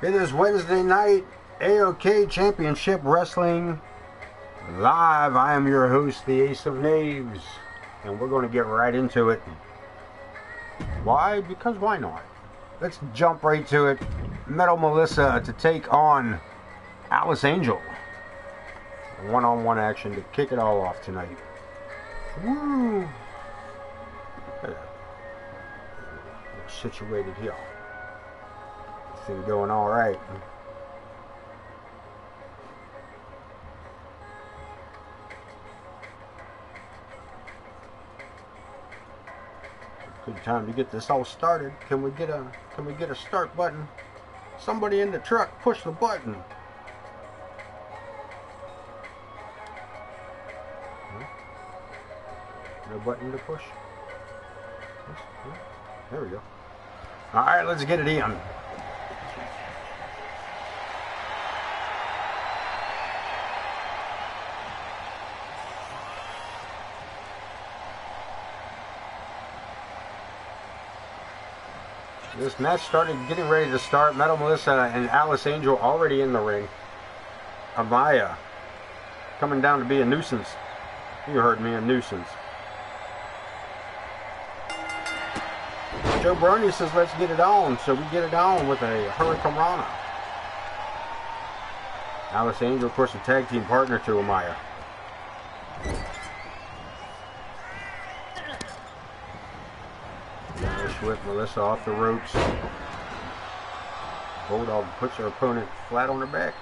It is Wednesday night, AOK Championship Wrestling live. I am your host, the Ace of Knaves, and we're going to get right into it. Why? Because why not? Let's jump right to it. Metal Melissa to take on Alice Angel. One-on-one action to kick it all off tonight. Woo! Situated here. Thing going all right. Good time to get this all started. Can we get a start button? Somebody in the truck, push the button. No button to push. There we go. All right, let's get it in. This match started getting ready to start. Metal Melissa and Alice Angel already in the ring. Amaya coming down to be a nuisance. You heard me, a nuisance. Joe Brony says let's get it on, so we get it on with a Hurricane Rana. Alice Angel, of course, a tag team partner to Amaya. With Melissa off the ropes. Bulldog puts her opponent flat on her back.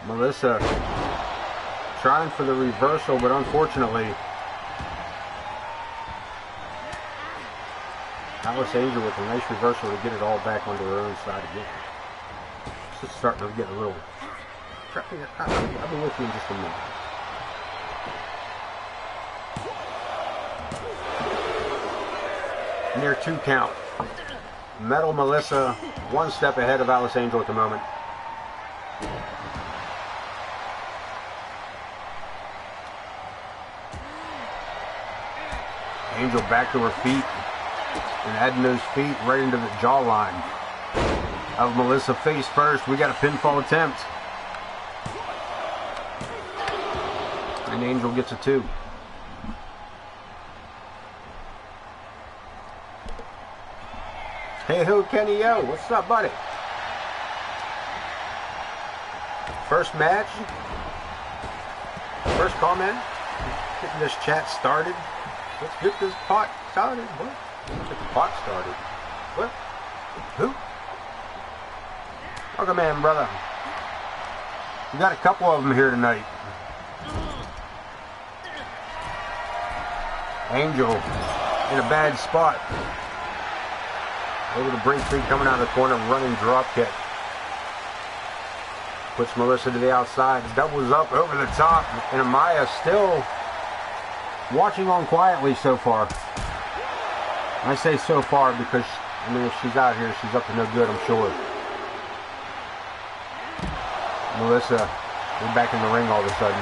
Melissa trying for the reversal, but unfortunately Alice Angel with a nice reversal to get it all back onto her own side again. It's starting to get a little... I'll be with you in just a minute. Near 2 count. Metal Melissa 1 step ahead of Alice Angel at the moment. Angel back to her feet. And adding those feet right into the jawline of Melissa face first. We got a pinfall attempt. And Angel gets a 2. Hey ho, Kenny Yo. What's up, buddy? First match. First comment. Getting this chat started. Let's get this pot started. What? Get the pot started. What? Who? Welcome in, brother. We got a couple of them here tonight. Angel in a bad spot. Over the break free, coming out of the corner, running drop kick. Puts Melissa to the outside, doubles up over the top, and Amaya still watching on quietly so far. I say so far because, I mean, if she's out here, she's up to no good, I'm sure. Melissa, we're back in the ring all of a sudden.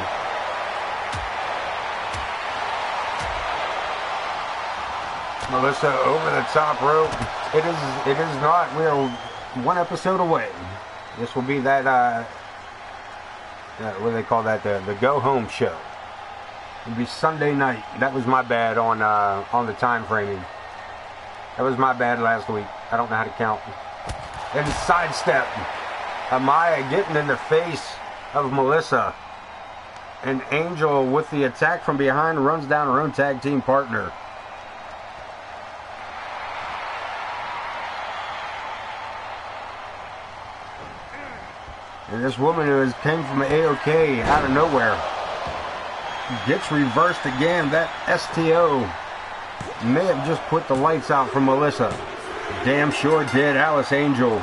Melissa over the top rope. It is not. We are 1 episode away. This will be that, what do they call that? The go home show. It'll be Sunday night. That was my bad on the time framing. That was my bad last week. I don't know how to count. And sidestep. Amaya getting in the face of Melissa. And Angel with the attack from behind runs down her own tag team partner. And this woman who came from AOK out of nowhere gets reversed again. That STO may have just put the lights out for Melissa. Damn sure did. Alice Angel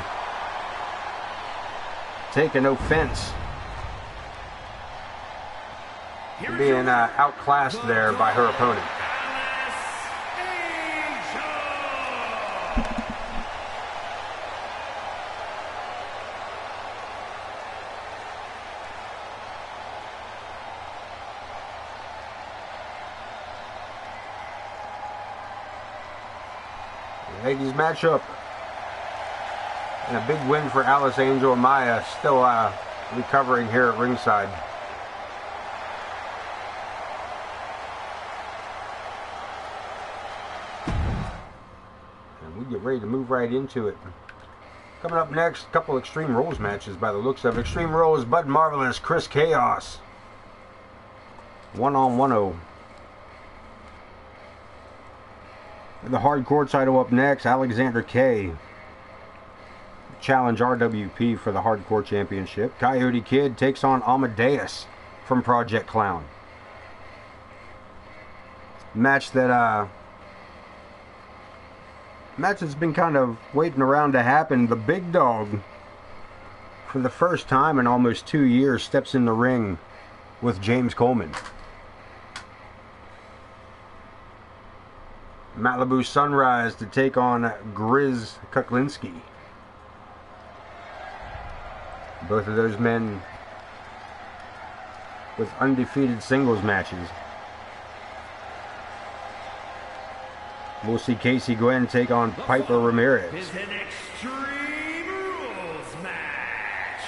taking offense. Being outclassed there by her opponent. ladies matchup. And a big win for Alice Angel and Maya, still recovering here at ringside. And we get ready to move right into it. Coming up next, a couple Extreme Rules matches by the looks of Extreme Rules, Bud Marvelous, Chris Chaos. 1-on-1-0. The hardcore title up next, Alexander K. Challenge RWP for the hardcore championship. Coyote Kid takes on Amadeus from Project Clown. Match that's been kind of waiting around to happen. The big dog, for the first time in almost 2 years, steps in the ring with James Coleman. Malibu Sunrise to take on Grizz Kuklinski. Both of those men with undefeated singles matches. We'll see Casey Gwen take on Piper Ramirez. Is an Extreme Rules match.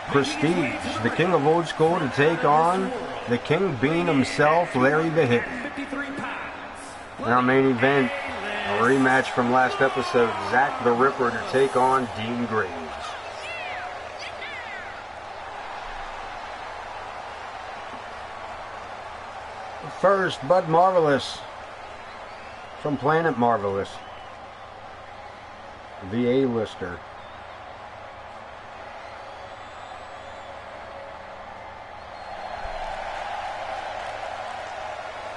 Prestige, the king of old school, to take on the King Bean himself, Larry the Hippie. In our main event, a rematch from last episode, Zach the Ripper to take on Dean Graves. First, Bud Marvelous from Planet Marvelous, the A-lister.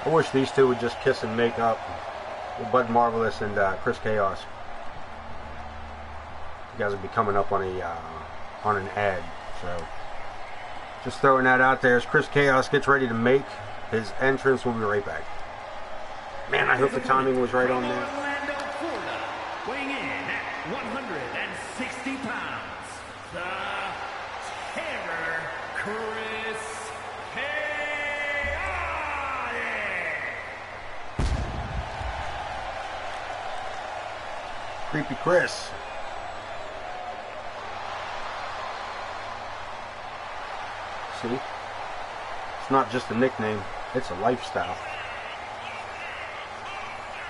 I wish these two would just kiss and make up, with Bud Marvelous and Chris Chaos. You guys will be coming up on an ad, so just throwing that out there as Chris Chaos gets ready to make his entrance. We'll be right back. Man, I hope the timing was right on there. Weighing in at 160 pounds, the Terror, Chris Chaos. Creepy Chris. See? It's not just a nickname, it's a lifestyle.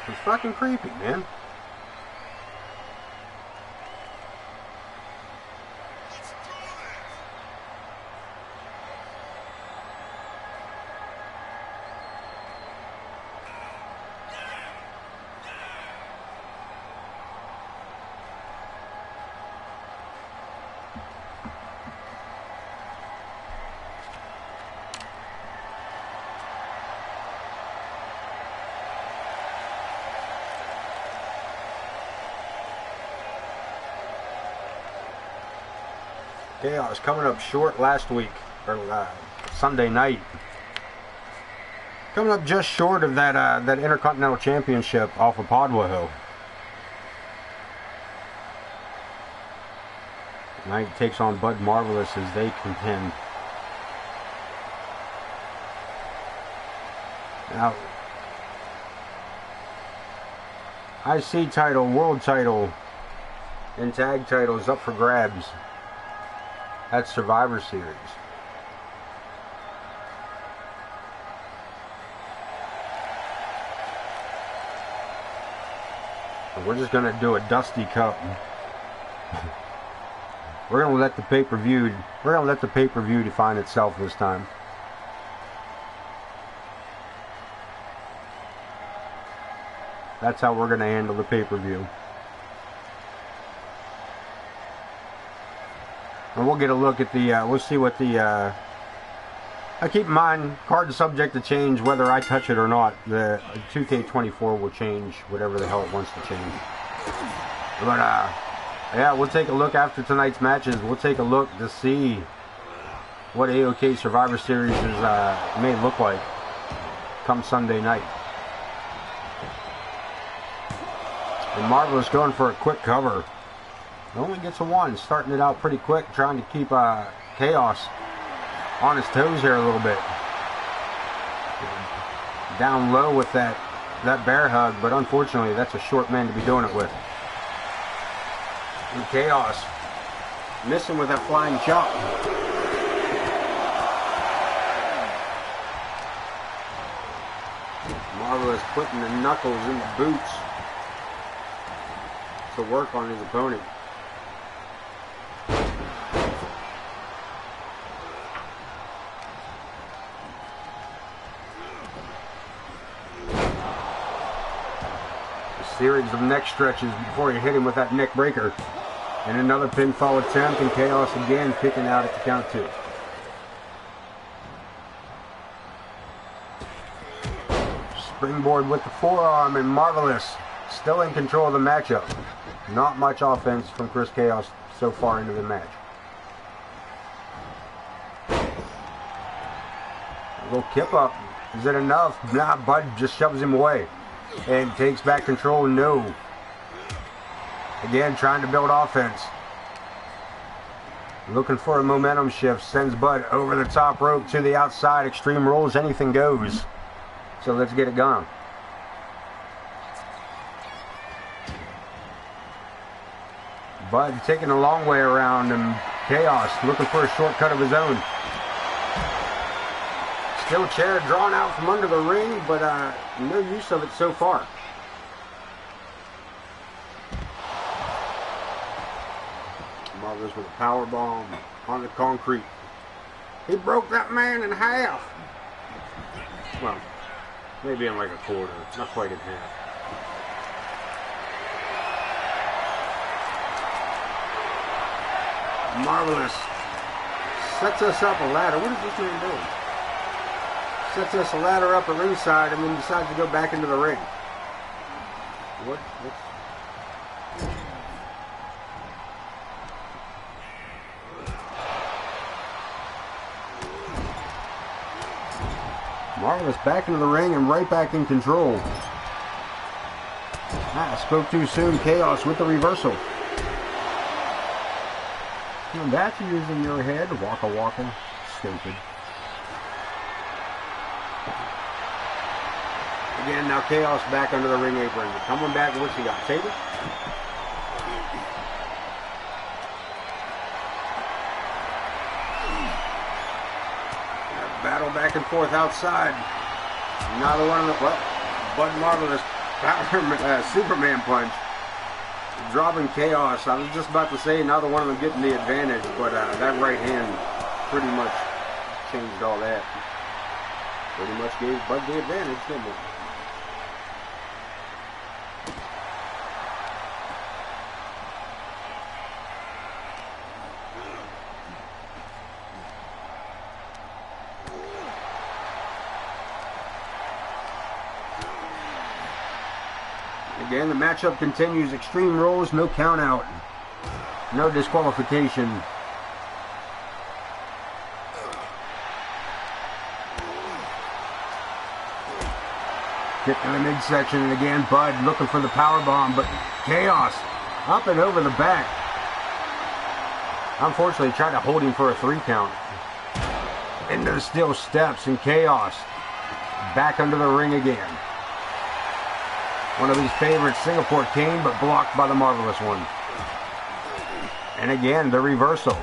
It's fucking creepy, man. Chaos coming up short last week, or Sunday night. Coming up just short of that Intercontinental Championship off of Podwaho. Tonight takes on Bud Marvelous as they contend. Now, IC title, world title, and tag titles up for grabs at Survivor Series. And we're just going to do a Dusty Cup. We're going to let the pay-per-view define itself this time. That's how we're going to handle the pay-per-view. And we'll get a look at the, we'll see what the, I keep in mind, card is subject to change whether I touch it or not. The 2K24 will change whatever the hell it wants to change. But, yeah, we'll take a look after tonight's matches. We'll take a look to see what AOK Survivor Series may look like come Sunday night. And Marvelous going for a quick cover. Only gets a one, starting it out pretty quick, trying to keep Chaos on his toes here a little bit. Down low with that bear hug, but unfortunately that's a short man to be doing it with. And Chaos missing with that flying chop. Marvelous putting the knuckles in the boots to work on his opponent. A series of neck stretches before he hit him with that neck breaker. And another pinfall attempt, and Chaos again kicking out at the count 2. Springboard with the forearm, and Marvelous still in control of the matchup. Not much offense from Chris Chaos so far into the match. A little kip up. Is it enough? Nah, Bud just shoves him away and takes back control. No. Again, trying to build offense. Looking for a momentum shift. Sends Bud over the top rope to the outside. Extreme Rules, anything goes. So let's get it going. Bud taking a long way around, and Chaos looking for a shortcut of his own. Still chair drawn out from under the ring, but no use of it so far. Marvelous with a power bomb on the concrete. He broke that man in half. Well, maybe in like a quarter, not quite in half. Marvelous sets us up a ladder. What is this man doing? Sets us a ladder up at ringside and then decides to go back into the ring. What's Marvelous back into the ring and right back in control. I spoke too soon. Chaos with the reversal. And that's using your head. Waka waka. Stupid. Again, now Chaos back under the ring apron. Coming back, what's he got? Table? Battle back and forth outside. Neither one of them. Well, Bud Marvelous Superman punch. Dropping Chaos. I was just about to say neither one of them getting the advantage, but that right hand pretty much changed all that. Pretty much gave Bud the advantage, didn't it? Again, the matchup continues. Extreme Rules, no count out. No disqualification. Kick to the midsection, and again, Bud looking for the power bomb, but Chaos up and over the back. Unfortunately, tried to hold him for a 3 count. Into the steel steps, and Chaos back under the ring again. One of his favorites, Singapore cane, but blocked by the Marvelous one. And again, the reversal.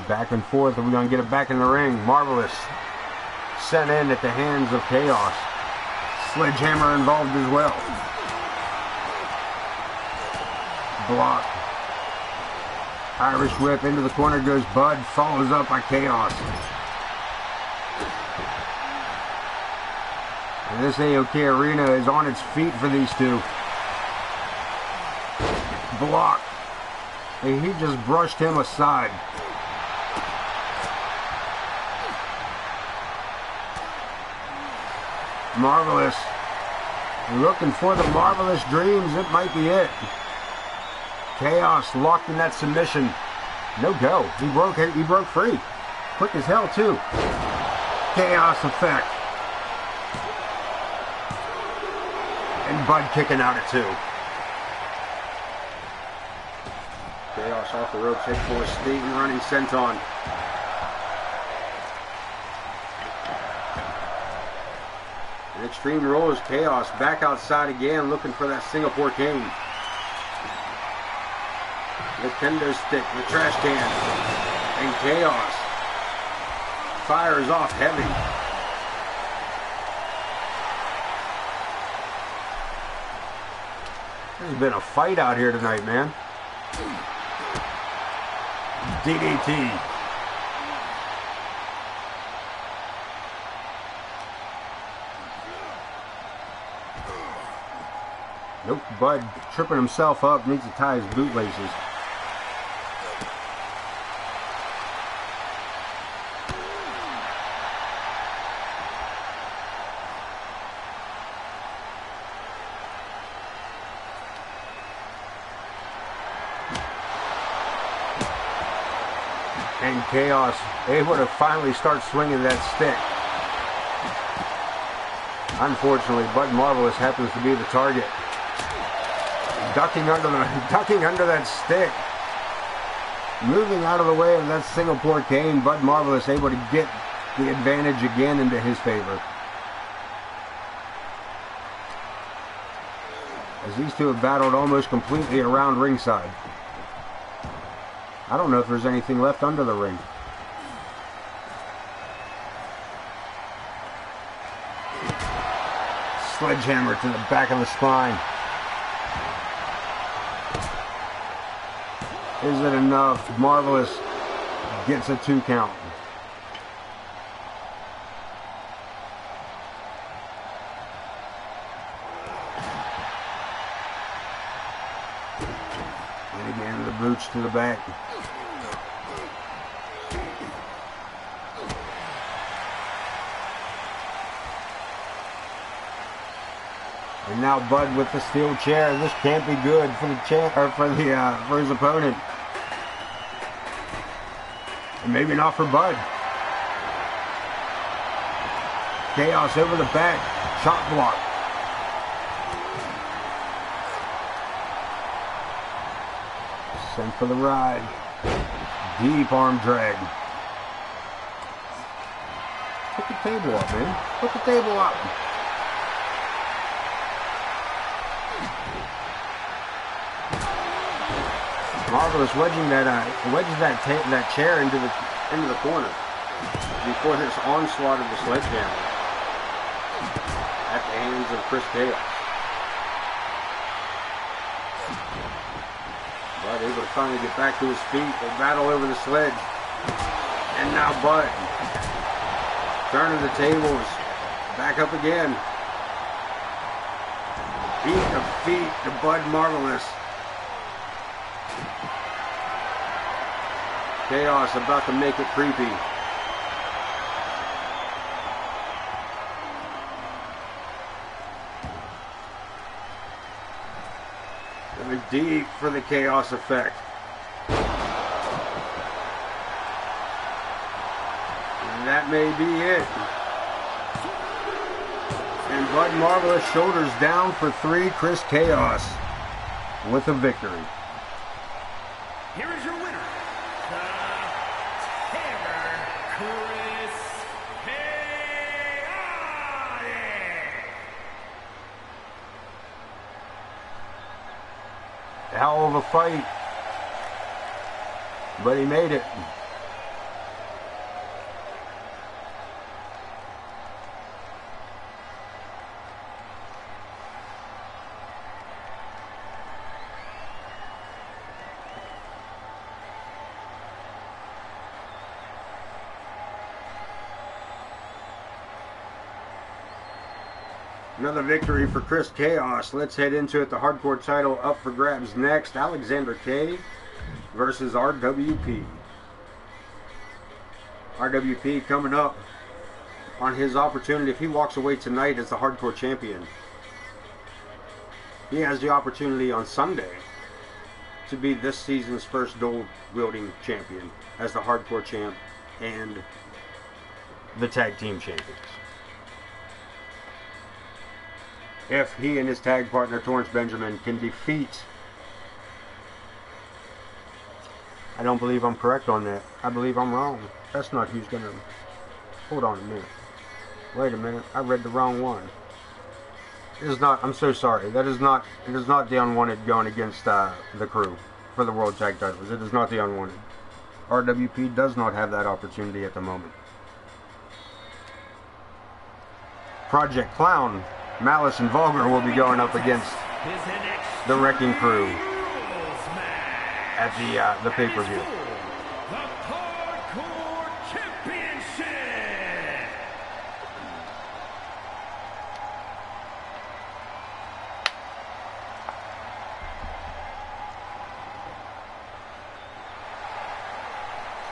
Back and forth, and we're going to get it back in the ring. Marvelous sent in at the hands of Chaos. Sledgehammer involved as well. Block. Irish whip into the corner goes Bud, follows up by Chaos. And this AOK arena is on its feet for these two. Block. And he just brushed him aside. Marvelous. Looking for the Marvelous Dreams. It might be it. Chaos locked in that submission. No go. He broke free. Quick as hell too. Chaos effect. And Bud kicking out at 2. Chaos Chaos off the ropes, head for a state and running senton. An extreme roll is Chaos back outside again, looking for that Singapore King. The kendo stick, the trash can, and Chaos fires off heavy. There's been a fight out here tonight, man. DDT. Nope, Bud tripping himself up, needs to tie his bootlaces. And Chaos able to finally start swinging that stick. Unfortunately, Bud Marvelous happens to be the target. Ducking under that stick. Moving out of the way of that Singapore cane, Bud Marvelous able to get the advantage again into his favor. As these two have battled almost completely around ringside. I don't know if there's anything left under the ring. Sledgehammer to the back of the spine. Is it enough? Marvelous gets a 2 count. And again, the boots to the back. And now Bud with the steel chair. This can't be good for the chair or for his opponent. And maybe not for Bud. Chaos over the back. Chop block. Sent for the ride. Deep arm drag. Put the table up, man. Put the table up. Marvelous wedging that chair into the corner before this onslaught of the sledgehammer at the hands of Chris Chaos. Bud able to finally get back to his feet. They battle over the sledge, and now Bud turning the tables back up again. Beat the feet to Bud Marvelous. Chaos about to make it creepy. Going deep for the Chaos effect. And that may be it. And Bud Marvelous shoulders down for 3. Chris Chaos with a victory. Here is your winner. Hell of a fight, but he made it. Another victory for Chris Chaos. Let's head into it. The hardcore title up for grabs next. Alexander K versus RWP. RWP coming up on his opportunity. If he walks away tonight as the hardcore champion, he has the opportunity on Sunday to be this season's first dual wielding champion as the hardcore champ and the tag team champions. If he and his tag partner Torrance Benjamin can defeat I don't believe I'm correct on that. I believe I'm wrong. That's not who's gonna... Hold on a minute. Wait a minute. I read the wrong one. It is not... I'm so sorry. That is not... It is not the unwanted going against the crew for the World Tag Titles. It is not the unwanted. RWP does not have that opportunity at the moment. Project Clown, Malice and Vulgar will be going up against the Wrecking Crew at the pay-per-view. The Hardcore Championship.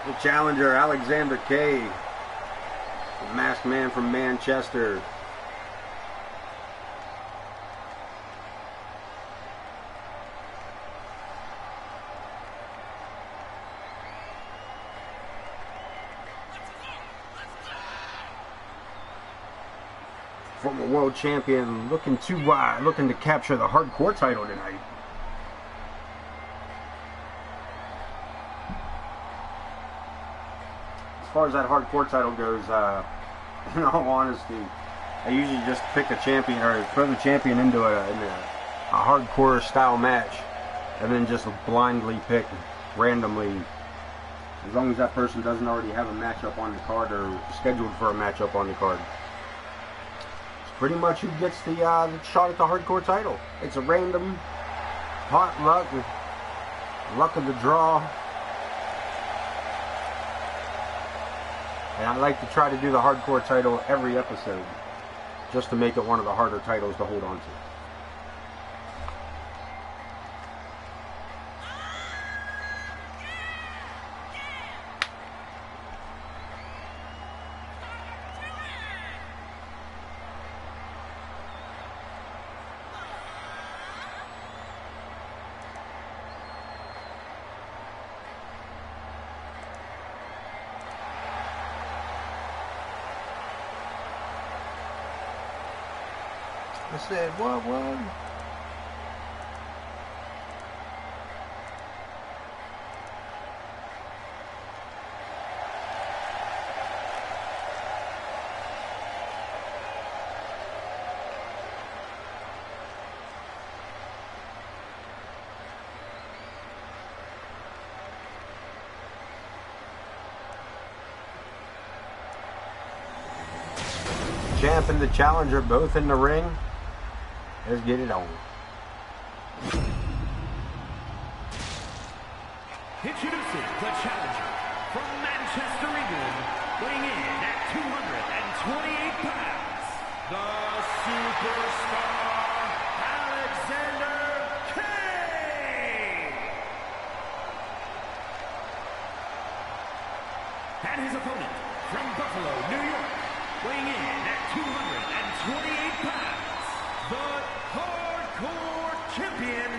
The challenger, Alexander K, the masked man from Manchester. Former world champion looking to capture the hardcore title tonight. As far as that hardcore title goes, in all honesty, I usually just pick a champion or throw the champion into a hardcore style match, and then just blindly pick randomly, as long as that person doesn't already have a matchup on the card or scheduled for a matchup on the card. Pretty much who gets the shot at the hardcore title. It's a random hot luck of the draw. And I like to try to do the hardcore title every episode, just to make it one of the harder titles to hold on to. I said, what? Champ and the challenger both in the ring. Let's get it on. Introducing the challenger from Manchester, England, weighing in at 228 pounds, the superstar Alexander K. And his opponent from Buffalo, New York, weighing in at 228 pounds, the Hardcore Champion,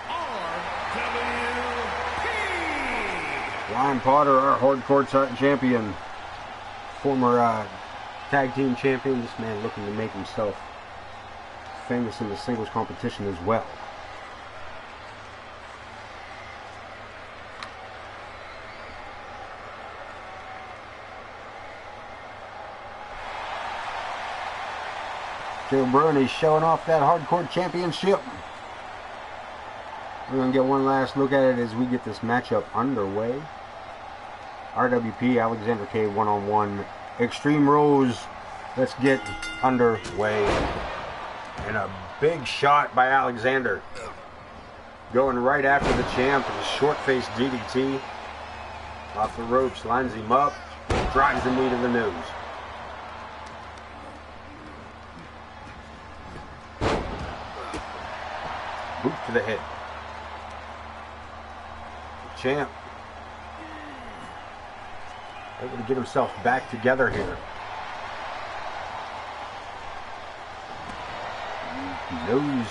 RWP. Ryan Potter, our Hardcore Champion, former tag team champion. This man looking to make himself famous in the singles competition as well. Joe Bruni's showing off that Hardcore Championship. We're going to get one last look at it as we get this matchup underway. RWP, Alexander K, one-on-one. Extreme Rules. Let's get underway. And a big shot by Alexander. Going right after the champ with a short-faced DDT. Off the ropes, lines him up, drives the knee to the nose. Boot to the head. The champ able to get himself back together here. Nose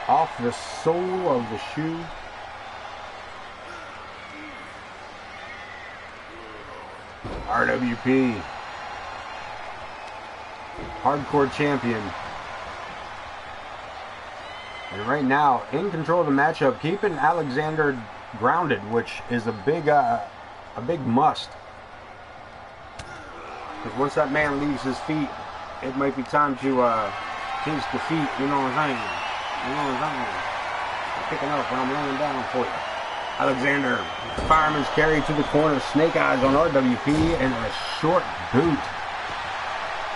off the sole of the shoe. RWP, Hardcore Champion. And right now, in control of the matchup, keeping Alexander grounded, which is a big must. Because once that man leaves his feet, it might be time to taste defeat. You know what I'm saying? You know what I'm saying? I'm picking up when I'm laying down for you. Alexander, fireman's carry to the corner. Snake eyes on RWP and a short boot.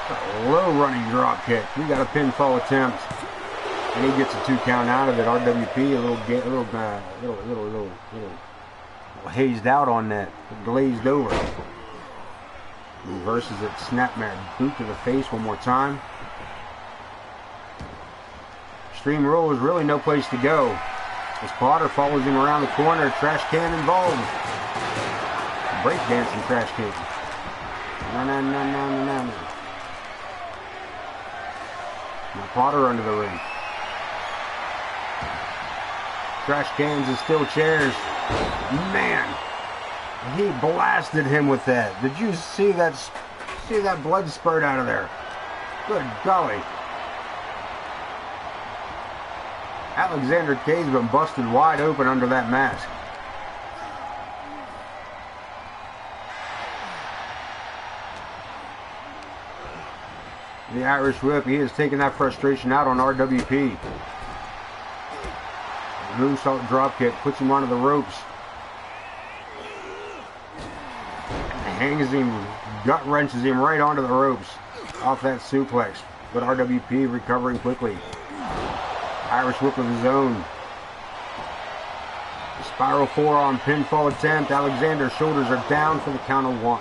A low running drop kick. We got a pinfall attempt, and he gets a 2 count out of it. RWP a little hazed out on that, glazed over. Reverses it, snapmare boot to the face one more time. Extreme Rule is really no place to go. As Potter follows him around the corner, trash can involved. Breakdancing trash can. No. Now Potter under the ring. Trash cans and steel chairs. Man, he blasted him with that. Did you see that? See that blood spurt out of there? Good golly. Alexander K's been busted wide open under that mask. The Irish Whip, he is taking that frustration out on RWP. Moonsault dropkick puts him onto the ropes. Hangs him, gut wrenches him right onto the ropes off that suplex. But RWP recovering quickly. Irish Whip of his own. Spiral forearm pinfall attempt. Alexander's shoulders are down for the count of 1.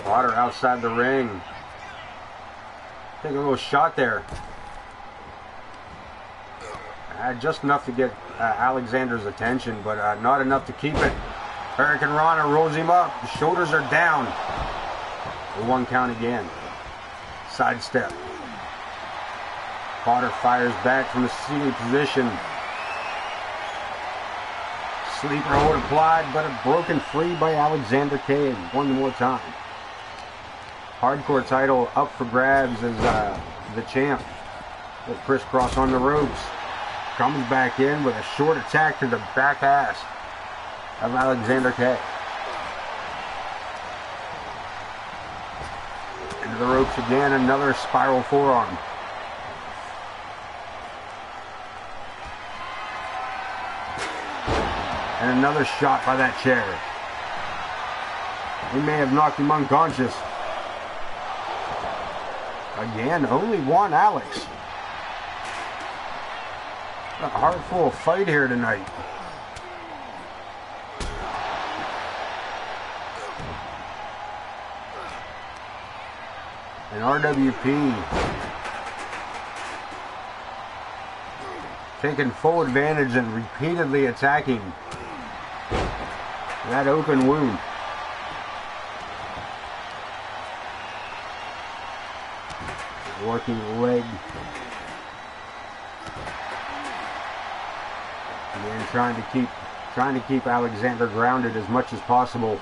Potter outside the ring. Take a little shot there. Just enough to get Alexander's attention, but not enough to keep it. Hurricane Rana rolls him up. The shoulders are down. The 1 count again. Sidestep. Potter fires back from the seated position. Sleeper hold applied, but broken free by Alexander K. One more time. Hardcore title up for grabs as the champ. With crisscross on the ropes. Comes back in with a short attack to the back ass of Alexander K. Into the ropes again, another spiral forearm. And another shot by that chair. He may have knocked him unconscious. Again, only one Alex. A heartful fight here tonight. And RWP taking full advantage and repeatedly attacking that open wound. Working leg. And trying to keep Alexander grounded as much as possible.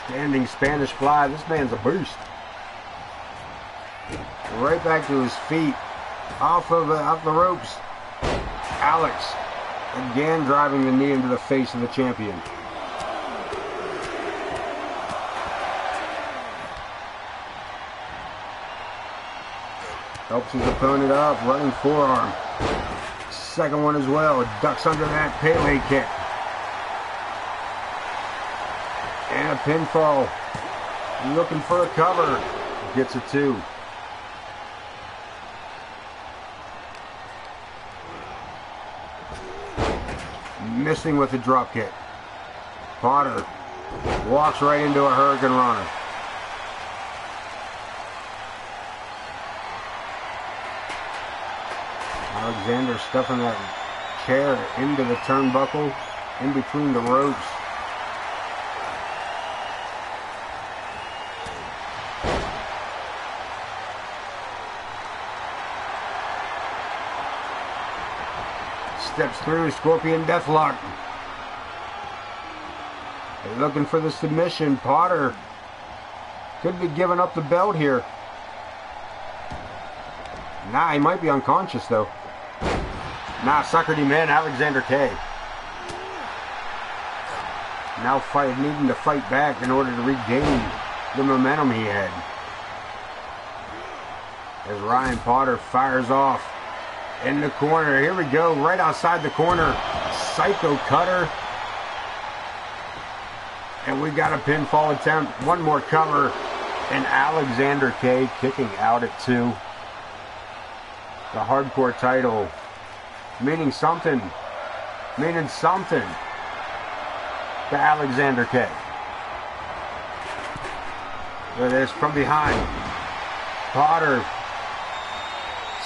Standing Spanish fly. This man's a beast. Right back to his feet. Off the ropes. Alex again driving the knee into the face of the champion. Helps his opponent up. Running forearm. Second one as well. Ducks under that Pele kick. And a pinfall. Looking for a cover. Gets a 2. Missing with a drop kick. Potter walks right into a Hurricane Rana. Alexander stuffing that chair into the turnbuckle, in between the ropes. Steps through, Scorpion Deathlock. They're looking for the submission. Potter could be giving up the belt here. Nah, he might be unconscious though. Nah, suckered him in, Alexander K. Now needing to fight back in order to regain the momentum he had. As Ryan Potter fires off in the corner. Here we go, right outside the corner. Psycho Cutter. And we got a pinfall attempt. One more cover. And Alexander K kicking out at 2. The hardcore title. Meaning something. Meaning something to Alexander K. Look at this from behind. Potter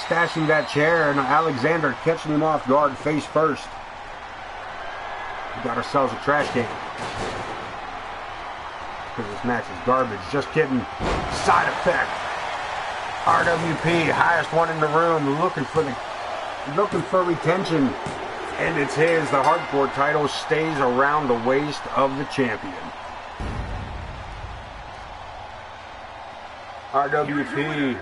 stashing that chair, and Alexander catching him off guard face first. We got ourselves a trash can. Because this match is garbage. Just kidding. Side effect. RWP, highest one in the room, looking for retention. And it's his. The hardcore title stays around the waist of the champion. RWP.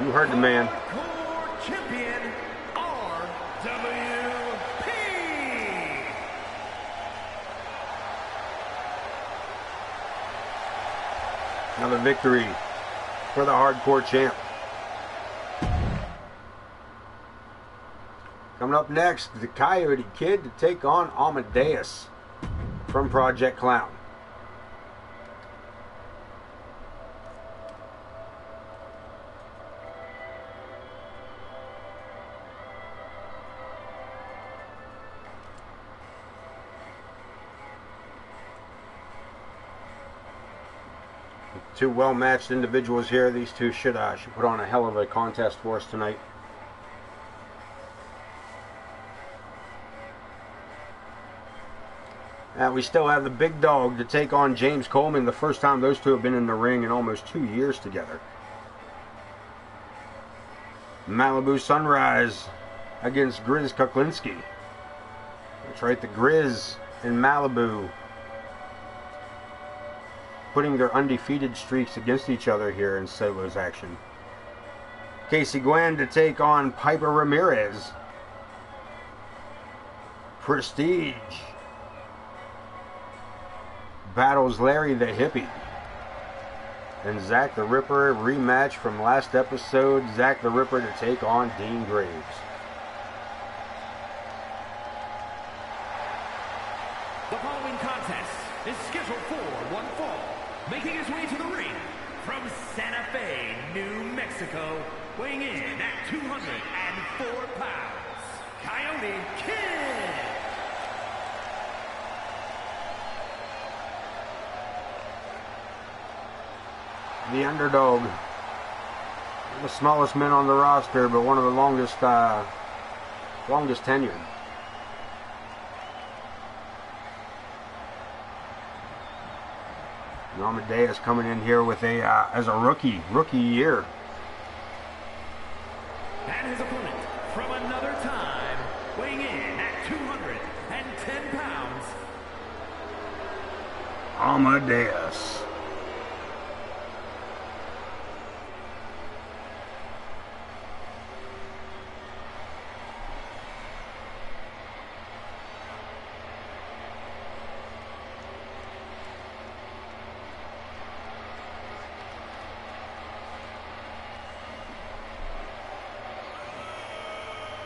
You heard the man. Hardcore champion, RWP. Another victory for the hardcore champ. Coming up next, the Coyote Kid to take on Amadeus from Project Clown. Two well-matched individuals here. These two should put on a hell of a contest for us tonight. We still have the big dog to take on James Coleman. The first time those two have been in the ring in almost 2 years together. Malibu Sunrise against Grizz Kuklinski. That's right, the Grizz and Malibu putting their undefeated streaks against each other here in solos action. Casey Gwen to take on Piper Ramirez. Prestige battles Larry the Hippie. And Zach the Ripper, rematch from last episode. Zach the Ripper to take on Dean Graves. The following contest is scheduled for one fall. Making his way to the ring from Santa Fe, New Mexico, weighing in at 204 pounds, Coyote Kid. The underdog. The smallest men on the roster, but one of the longest tenured. And Amadeus coming in here with as a rookie year. And his opponent from another time, weighing in at 210 pounds, Amadeus.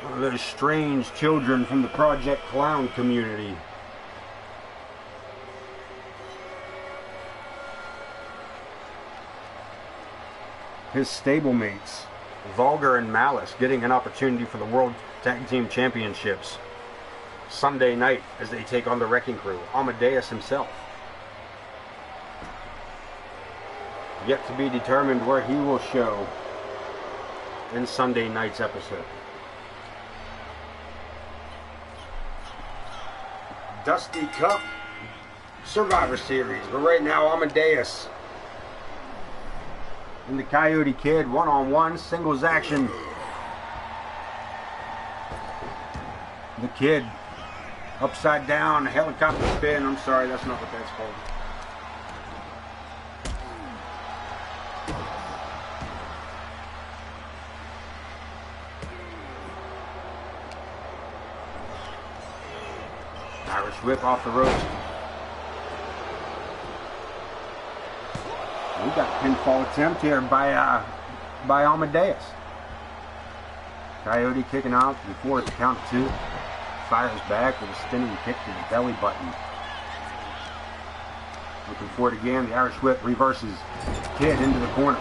One of those strange children from the Project Clown community. His stablemates, Vulgar and Malice, getting an opportunity for the World Tag Team Championships Sunday night as they take on the Wrecking Crew. Amadeus himself. Yet to be determined where he will show in Sunday night's episode. Dusty Cup Survivor Series. But right now, Amadeus and the Coyote Kid, one-on-one, singles action. The Kid, upside down, helicopter spin. I'm sorry, that's not what that's called. whip off the ropes. We got a pinfall attempt here by Amadeus. Coyote kicking out before it's count 2. Fires back with a spinning kick to the belly button. Looking for it again. The Irish whip reverses. Kid into the corner.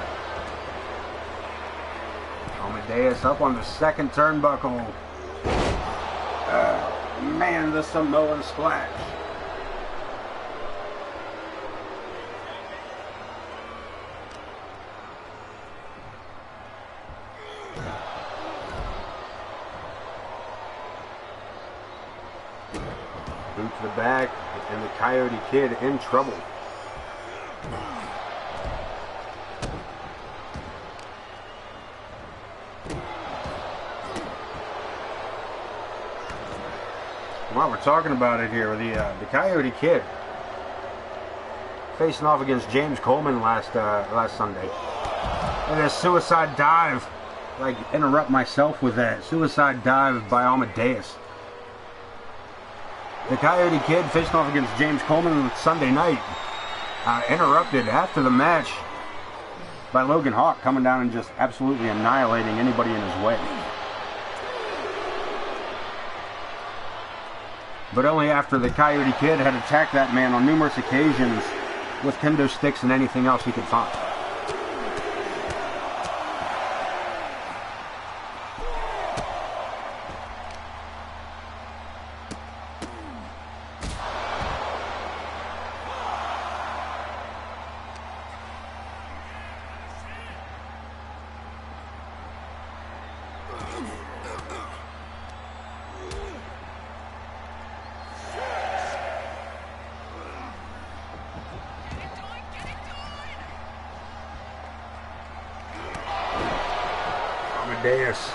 Amadeus up on the second turnbuckle. Man, the Samoan splash. Boot to the back, and the Coyote Kid in trouble. While we're talking about it here, the Coyote Kid facing off against James Coleman last Sunday. And a suicide dive. Like, interrupt myself with that. Suicide dive by Amadeus. The Coyote Kid facing off against James Coleman Sunday night. Interrupted after the match by Logan Hawk coming down and just absolutely annihilating anybody in his way. But only after the Coyote Kid had attacked that man on numerous occasions with kendo sticks and anything else he could find. Amadeus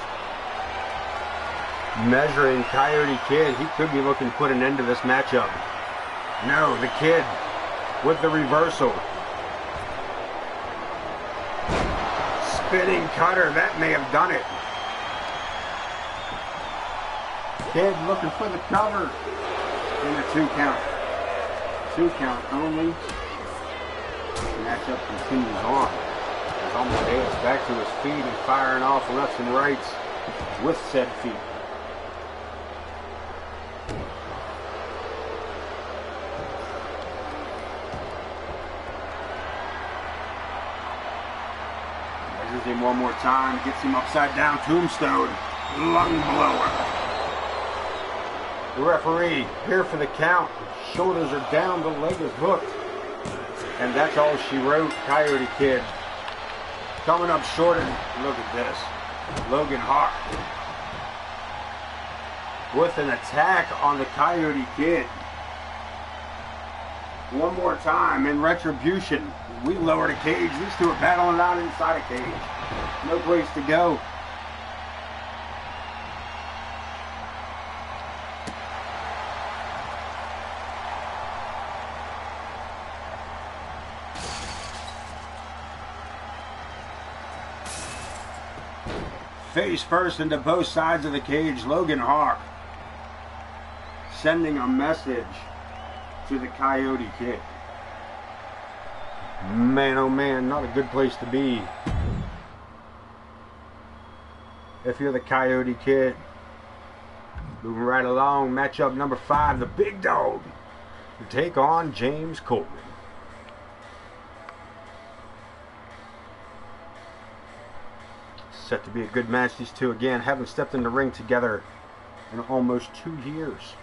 measuring Coyote Kid. He could be looking to put an end to this matchup. No, the Kid with the reversal. Spinning cutter, that may have done it. Kid looking for the cover. In a 2 count. 2 count only. The matchup continues on. Amadeus back to his feet and firing off lefts and rights with said feet. Measures him one more time, gets him upside down tombstone, lung blower. The referee here for the count. Shoulders are down, the leg is hooked. And that's all she wrote. Coyote Kid coming up short, and look at this. Logan Hawk with an attack on the Coyote Kid. One more time in retribution. We lowered a cage. These two are battling out inside a cage. No place to go. Face first into both sides of the cage, Logan Hawk sending a message to the Coyote Kid. Man, oh man, not a good place to be if you're the Coyote Kid. Moving right along, matchup number 5, the Big Dog to take on James Coleman. Set to be a good match. These two, again, haven't stepped in the ring together in almost 2 years.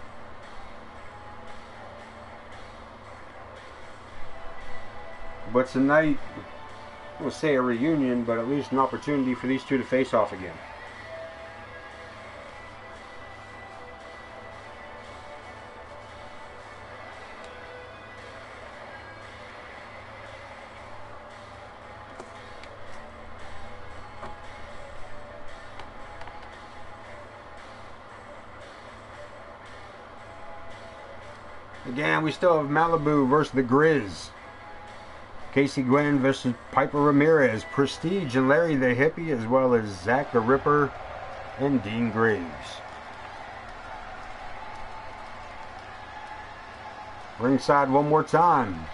But tonight, I won't say a reunion, but at least an opportunity for these two to face off again. Again, we still have Malibu versus the Grizz. Casey Gwen versus Piper Ramirez. Prestige and Larry the Hippie, as well as Zach the Ripper and Dean Graves. Ringside one more time.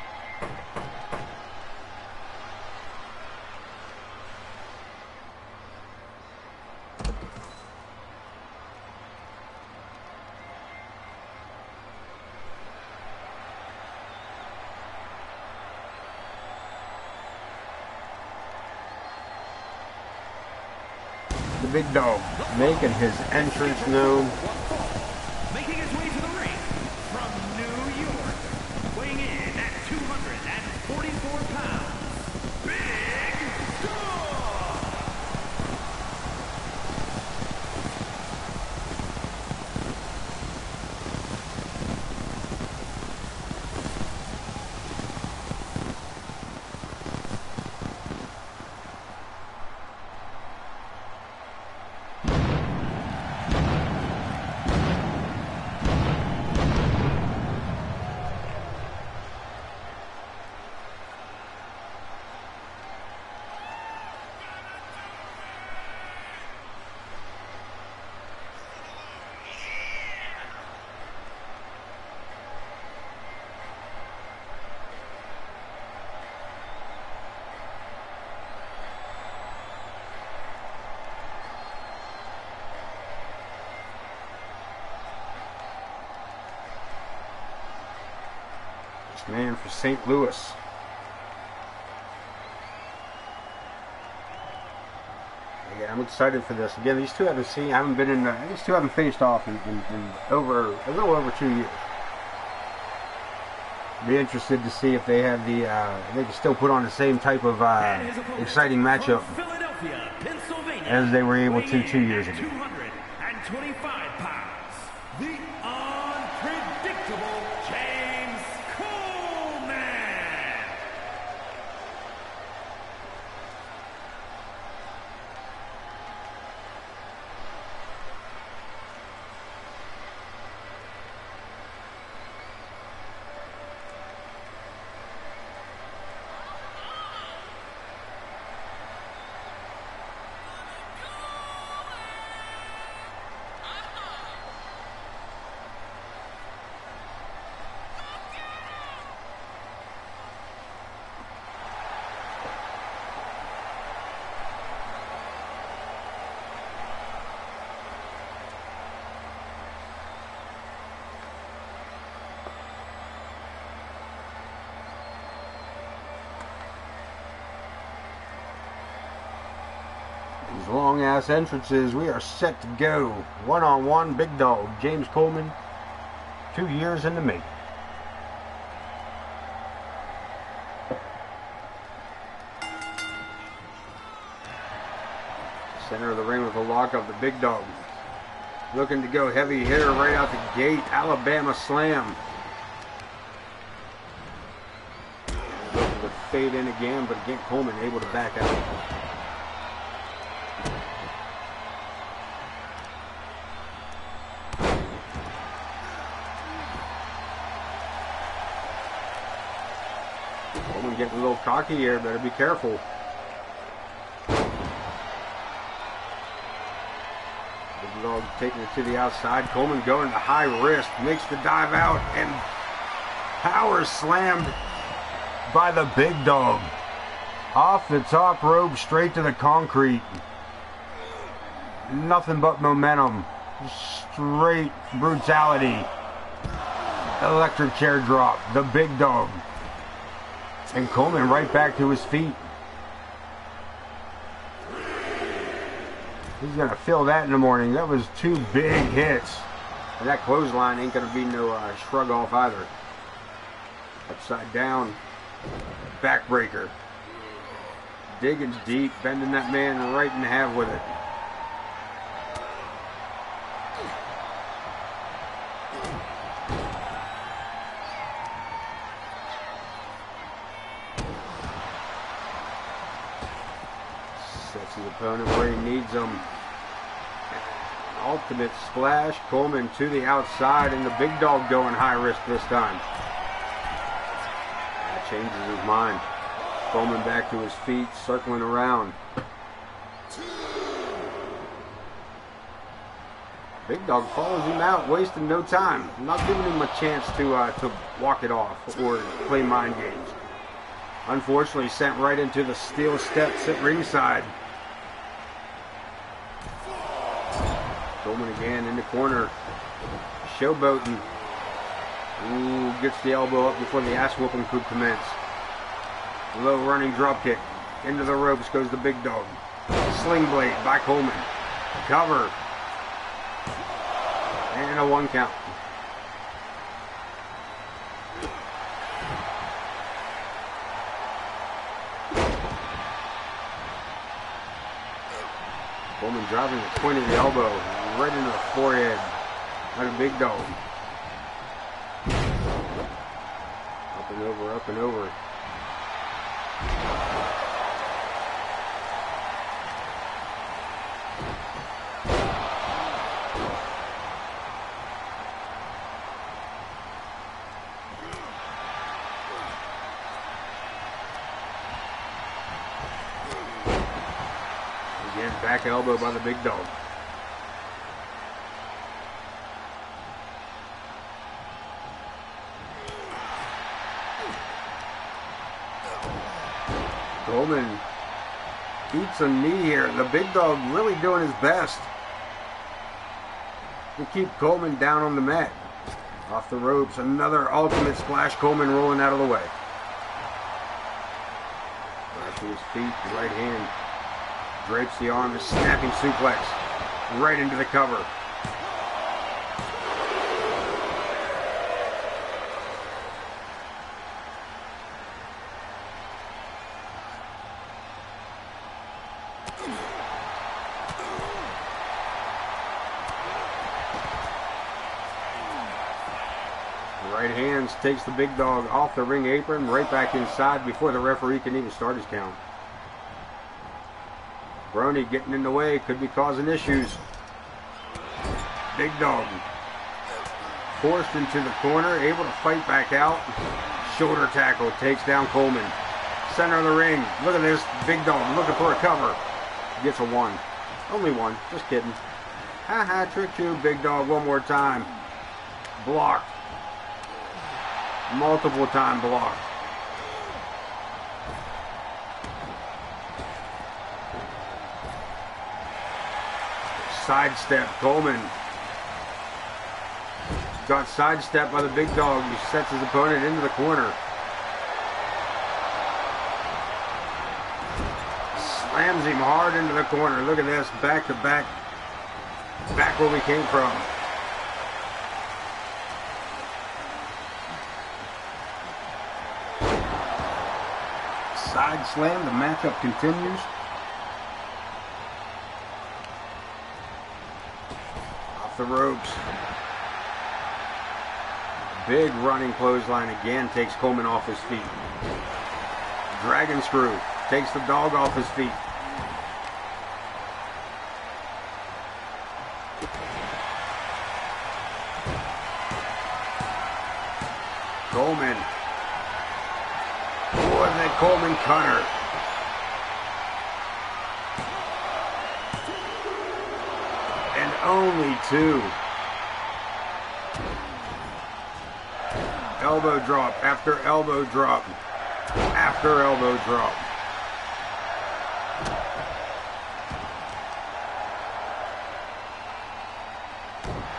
The big dog making his entrance known. Making his way to the ring from New York, weighing in at 244 pounds, Big Dog! Man for St. Louis. Yeah, I'm excited for this. Again, these two haven't seen. I haven't been in. These two haven't faced off in over a little over 2 years. Be interested to see if they have the. They can still put on the same type of exciting matchup as they were able to 2 years ago. 225 pounds. The unpredictable James Coleman. These long ass entrances, we are set to go. One-on-one, big dog, James Coleman, 2 years in the making. Center of the ring with a lockup, the big dog. Looking to go heavy hitter right out the gate, Alabama slam. Looking to fade in again, but again Coleman able to back out. Coleman getting a little cocky here, better be careful. Big dog taking it to the outside. Coleman going to high wrist, makes the dive out, and power slammed by the big dog. Off the top rope, straight to the concrete. Nothing but momentum. Straight brutality. Electric chair drop. The big dog. And Coleman right back to his feet. He's going to feel that in the morning. That was 2 big hits. And that clothesline ain't going to be no shrug off either. Upside down. Backbreaker. Digging deep. Bending that man right in half with it. Sets his opponent where he needs him. Ultimate splash. Coleman to the outside, and the big dog going high risk this time. That changes his mind. Coleman back to his feet, circling around. Big Dog follows him out, wasting no time. Not giving him a chance to walk it off or play mind games. Unfortunately, sent right into the steel steps at ringside. Coleman again in the corner. Showboating. Ooh, gets the elbow up before the ass whooping could commence. Low running drop kick. Into the ropes goes the Big Dog. Sling blade by Coleman. Cover. And a 1 count. Coleman driving the point of the elbow right into the forehead by the Big Dog. Up and over, up and over. Again, back elbow by the Big Dog. Coleman eats a knee here. The Big Dog really doing his best to keep Coleman down on the mat. Off the ropes, another ultimate splash. Coleman rolling out of the way. Right to his feet, right hand. Drapes the arm, a snapping suplex. Right into the cover. Right hands takes the Big Dog off the ring apron, right back inside before the referee can even start his count. Brony getting in the way, could be causing issues. Big Dog forced into the corner, able to fight back out. Shoulder tackle takes down Coleman. Center of the ring, look at this, Big Dog looking for a cover. Gets a 1. Only 1, just kidding. Haha, trick you, Big Dog, one more time. Blocked. Multiple time blocked. Sidestep, Coleman. Got sidestepped by the Big Dog. He sets his opponent into the corner. Slams him hard into the corner. Look at this, back to back. Back where we came from. Side slam, the matchup continues. Off the ropes. Big running clothesline again takes Coleman off his feet. Dragon screw takes the Dog off his feet. Coleman. Boy, that Coleman cutter. And only 2. Elbow drop after elbow drop after elbow drop.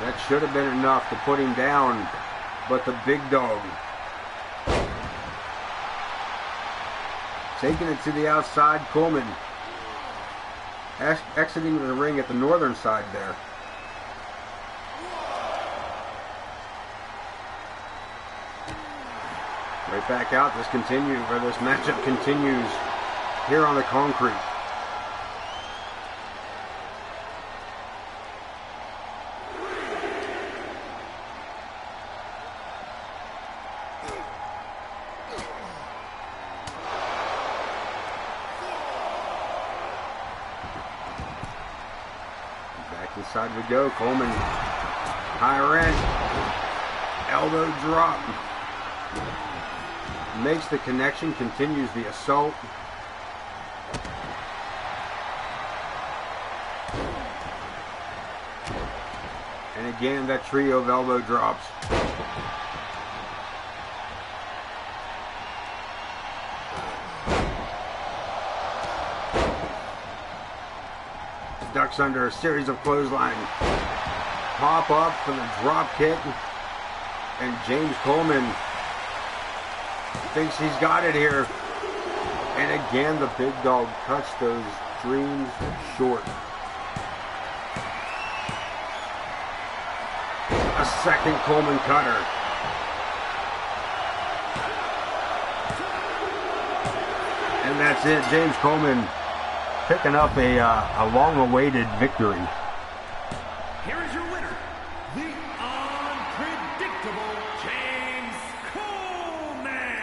That should have been enough to put him down, but the Big Dog taking it to the outside. Coleman exiting the ring at the northern side there. Right back out. This matchup continues here on the concrete. Back inside we go. Coleman, higher end, elbow drop. Makes the connection, continues the assault. again, that trio of elbow drops. Ducks under a series of clothesline. Pop up for the drop kick. And James Coleman thinks he's got it here. And again, the big dog cuts those dreams short. A second Coleman cutter. And that's it. James Coleman picking up a long-awaited victory. Here is your winner, the unpredictable James Coleman.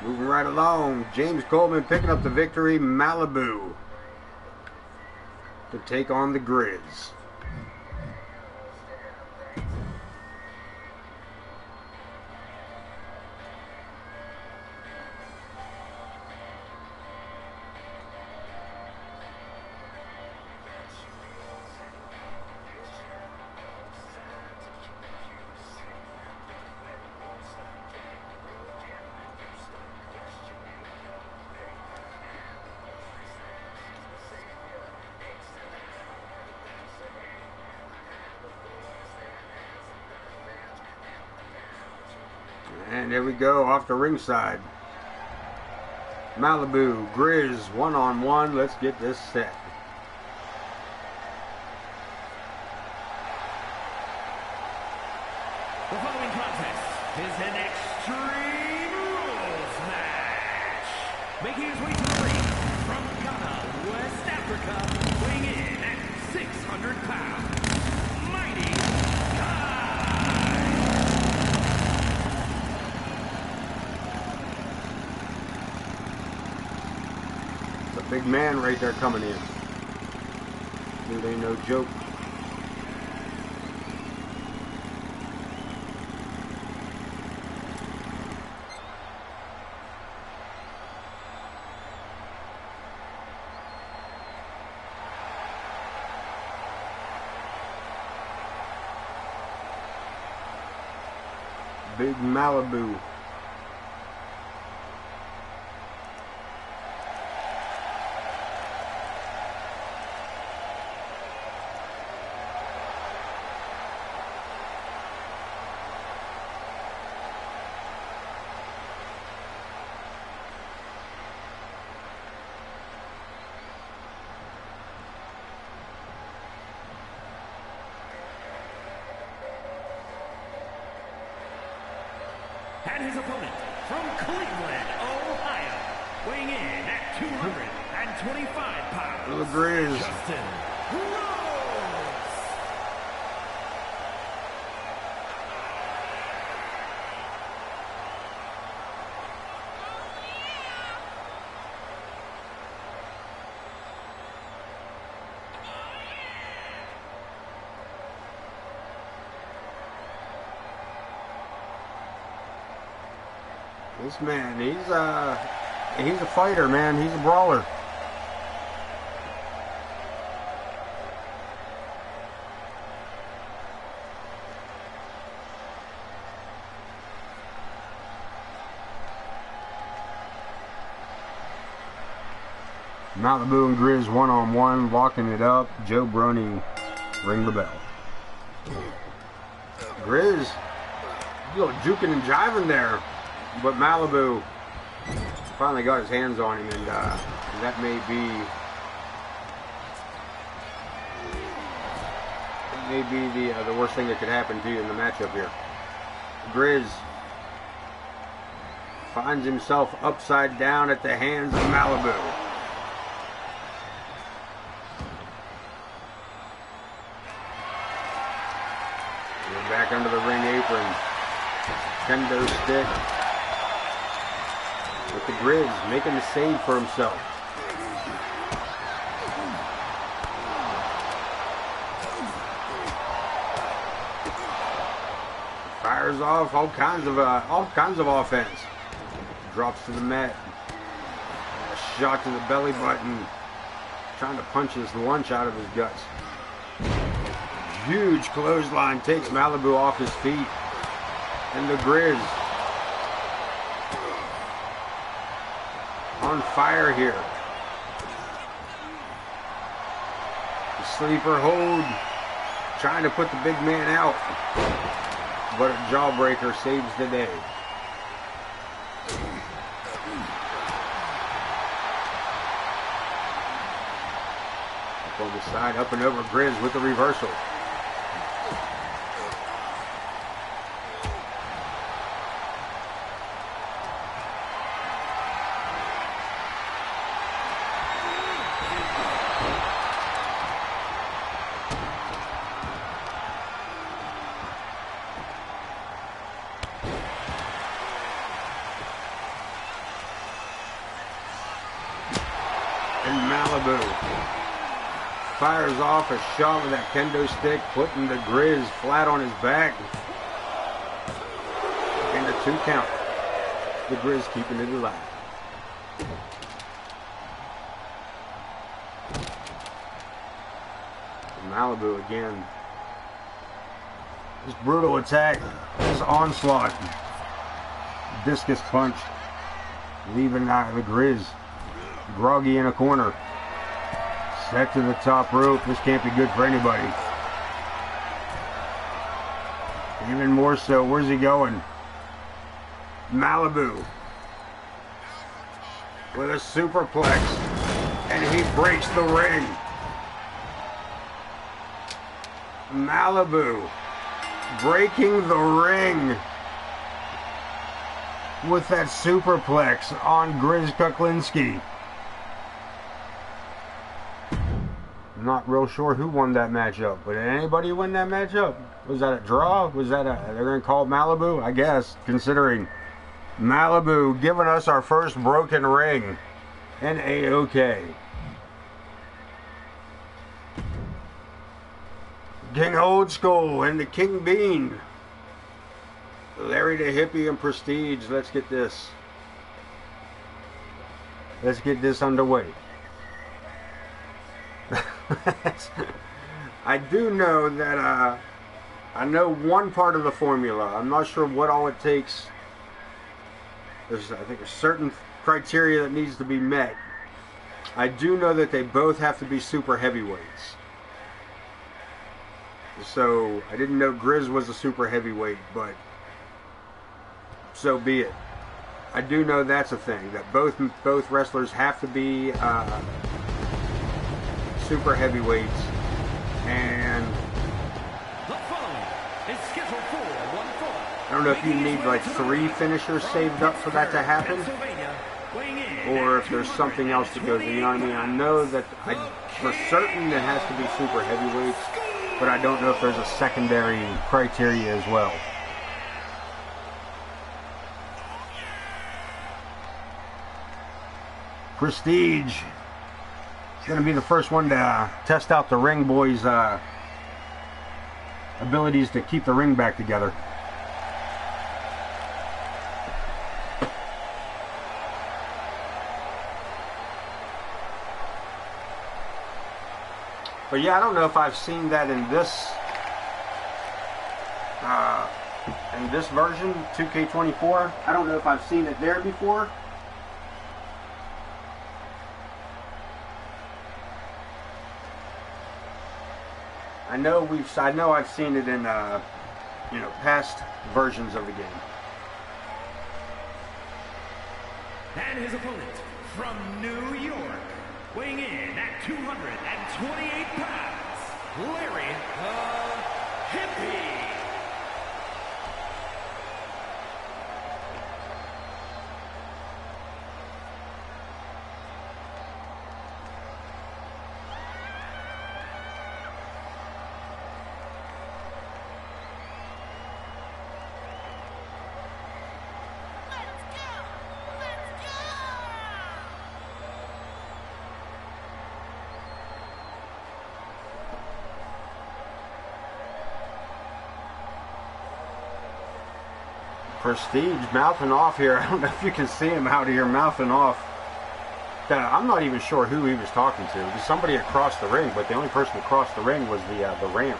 Moving right along, James Coleman picking up the victory. Malibu to take on the Grizz. And there we go, off the ringside. Malibu, Grizz, one-on-one. Let's get this set. The following contest is an Extreme Rules match. Making his way to the ring from Ghana, West Africa, weighing in at 600 pounds, Mighty Big man right there coming in. Dude ain't no joke. Big Malibu. and his opponent from Cleveland, Ohio, weighing in at 225 pounds, The Grizz. Justin Rhodes. This man, he's a fighter, man. He's a brawler. Malibu and Grizz one-on-one, locking it up. Joe Brony, ring the bell. Grizz, a little juking and jiving there. But Malibu finally got his hands on him, and that may be the worst thing that could happen to you in the matchup here. Grizz finds himself upside down at the hands of Malibu. We're back under the ring apron. Kendo stick. With the Grizz making the save for himself. Fires off all kinds of offense. Drops to the mat. A shot to the belly button. Trying to punch his lunch out of his guts. Huge clothesline takes Malibu off his feet. And the Grizz on fire here. The sleeper hold. Trying to put the big man out. But a jawbreaker saves the day. Up on the side, up and over Grizz with the reversal. Malibu fires off a shot with that kendo stick, putting the Grizz flat on his back. And a 2 count. The Grizz keeping it alive. Malibu again. This brutal attack, this onslaught. Discus punch, leaving the Grizz groggy in a corner. Set to the top rope. This can't be good for anybody. Even more so. Where's he going? Malibu with a superplex. And he breaks the ring. Malibu breaking the ring with that superplex on Grizz Kuklinski. Not real sure who won that matchup, but did anybody win that matchup? Was that a draw? Was that they're going to call Malibu? I guess, considering Malibu giving us our first broken ring in AOK. King Old School and the King Bean. Larry the Hippie and Prestige. Let's get this. Let's get this underway. I do know that I know one part of the formula. I'm not sure what all it takes. I think there's certain criteria that needs to be met. I do know that they both have to be super heavyweights. So I didn't know Grizz was a super heavyweight, but so be it. I do know that's a thing, that both wrestlers have to be super heavyweights, and I don't know if you need like 3 finishers saved up for that to happen, or if there's something else that goes in, you know what I mean? I know that for certain it has to be super heavyweights, but I don't know if there's a secondary criteria as well. Prestige is going to be the first one to test out the Ring Boys' abilities to keep the ring back together. But yeah, I don't know if I've seen that in this version, 2K24. I don't know if I've seen it there before. I know I've seen it in past versions of the game. And his opponent from New York, weighing in at 228 pounds, Larry the Hippie. Prestige mouthing off here. I don't know if you can see him out here mouthing off. I'm not even sure who he was talking to. It was somebody across the ring, but the only person across the ring was the ramp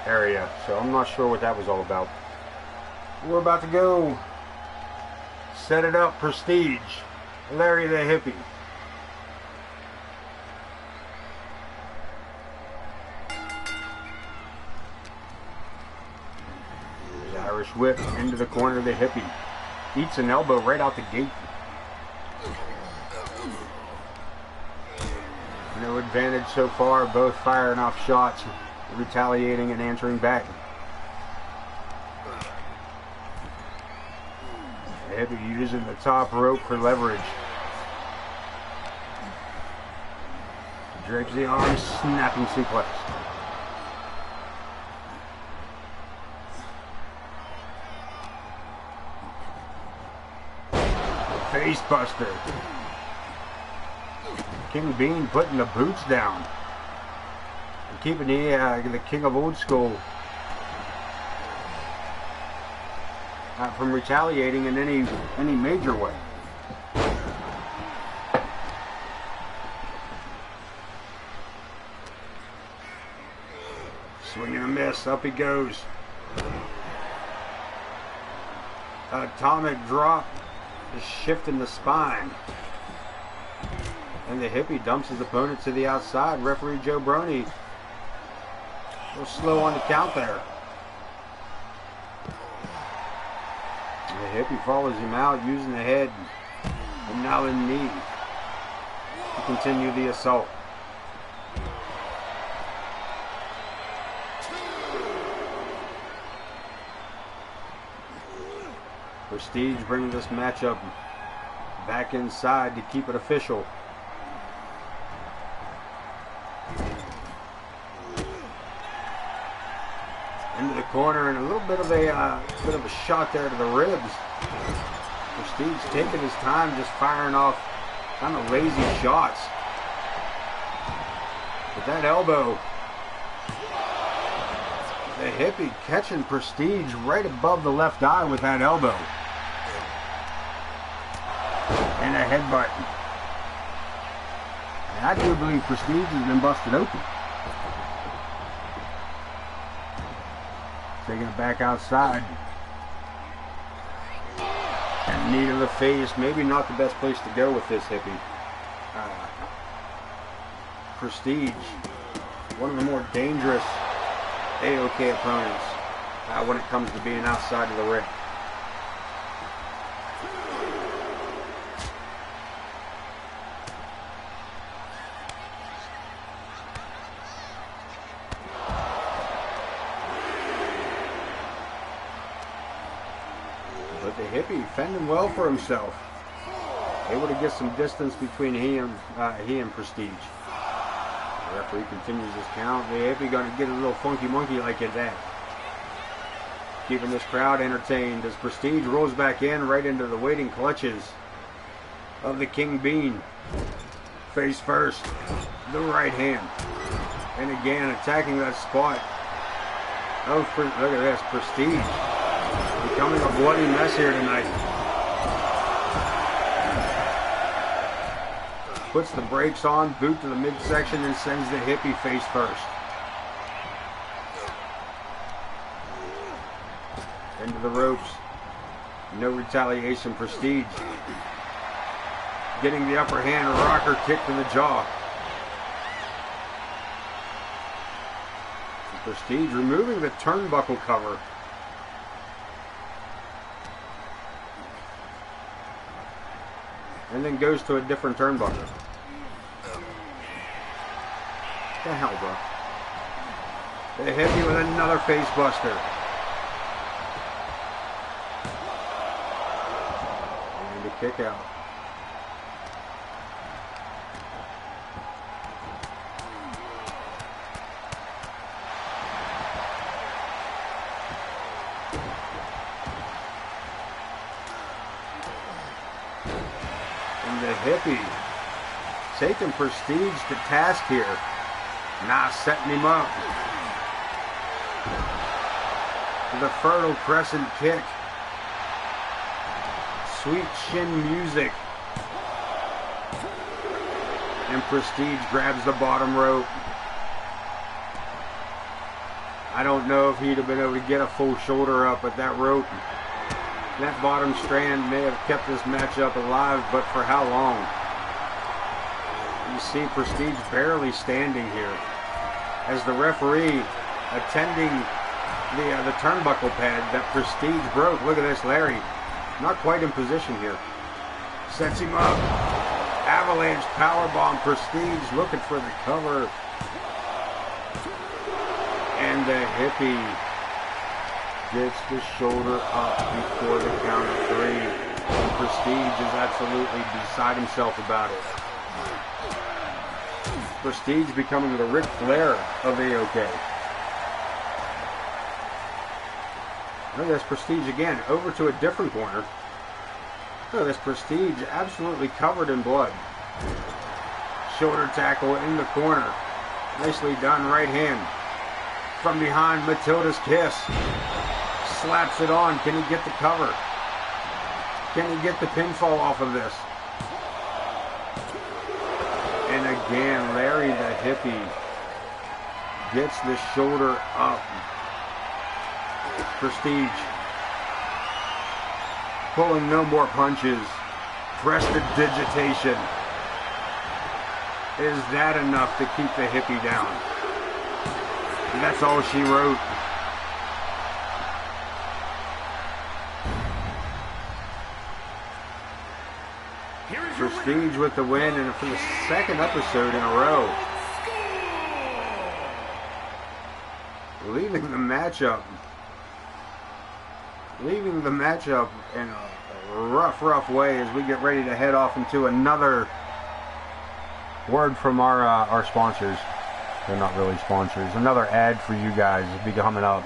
area. So I'm not sure what that was all about. We're about to go. Set it up, Prestige. Larry the Hippie. The Irish whip into the corner of the Hippie. Eats an elbow right out the gate. No advantage so far, both firing off shots, retaliating and answering back. The Hippie using the top rope for leverage. Drapes the arm, snapping suplex. Face buster. King Bean putting the boots down. And keeping the King of Old School from retaliating in any major way. Swing and a miss, up he goes. Atomic drop, just shifting the spine. And the Hippie dumps his opponent to the outside. Referee Joe Brony a little slow on the count there. The Hippie follows him out using the head and now the knee to continue the assault. Prestige bringing this matchup back inside to keep it official. Into the corner and a little bit of a shot there to the ribs. Prestige taking his time, just firing off kind of lazy shots. But that elbow, the Hippie catching Prestige right above the left eye with that elbow. And a headbutt. And I do believe Prestige has been busted open. Taking it back outside. And knee to the face. Maybe not the best place to go with this Hippie. Prestige, one of the more dangerous AOK opponents when it comes to being outside of the ring. But the Hippie fending well for himself. Able to get some distance between he and Prestige. The referee continues his count. The Hippie gonna get a little funky monkey like that. Keeping this crowd entertained as Prestige rolls back in right into the waiting clutches of the King Bean. Face first, the right hand. And again attacking that spot. Oh, look at this, Prestige. Becoming a bloody mess here tonight. Puts the brakes on, boot to the midsection, and sends the Hippie face first. Into the ropes. No retaliation, Prestige. Getting the upper hand, rocker kick to the jaw. Prestige removing the turnbuckle cover. And then goes to a different turnbuckle. What the hell, bro? They hit me with another face buster. And a kick out. The Hippie taking Prestige to task here. Now setting him up. The fertile crescent kick. sweet chin music. And Prestige grabs the bottom rope. I don't know if he'd have been able to get a full shoulder up, but that rope, that bottom strand may have kept this matchup alive, but for how long? You see Prestige barely standing here as the referee attending the turnbuckle pad that Prestige broke. Look at this, Larry, not quite in position here. Sets him up. Avalanche powerbomb. Prestige looking for the cover. And the hippie gets the shoulder up before the count of 3. And Prestige is absolutely beside himself about it. Prestige becoming the Ric Flair of AOK. Look at this Prestige again, over to a different corner. Look at this Prestige absolutely covered in blood. Shoulder tackle in the corner. Nicely done, right hand. From behind, Matilda's kiss. Slaps it on. Can he get the cover? Can he get the pinfall off of this? And again, Larry the hippie gets the shoulder up. Prestige pulling no more punches. Prestidigitation. Is that enough to keep the hippie down? And that's all she wrote. Prestige with the win, and for the second episode in a row. Leaving the matchup in a rough way as we get ready to head off into another word from our sponsors. They're not really sponsors. Another ad for you guys will be coming up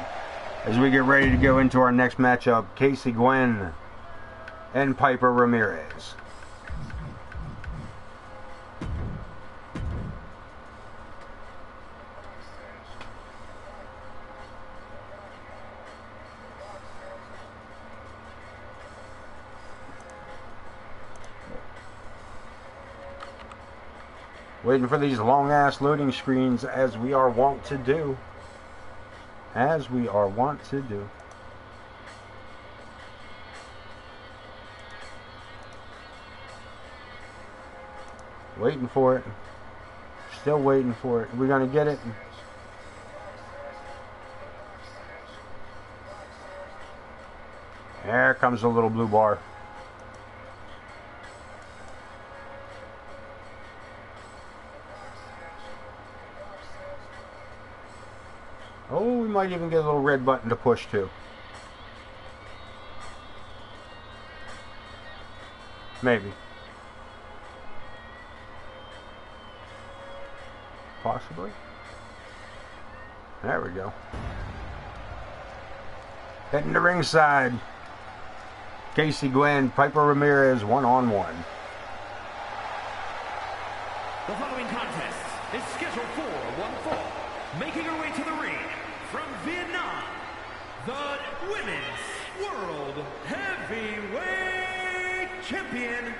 as we get ready to go into our next matchup. Casey Gwen and Piper Ramirez. Waiting for these long-ass loading screens as we are wont to do. Waiting for it. Still waiting for it. We're going to get it. There comes the little blue bar. Oh, we might even get a little red button to push to. Maybe. Possibly. There we go. Heading to ringside. Casey Gwen, Piper Ramirez, one-on-one. The following contest is scheduled for one fall. Making her way to the ring from Vietnam, the Women's World Heavyweight Champion,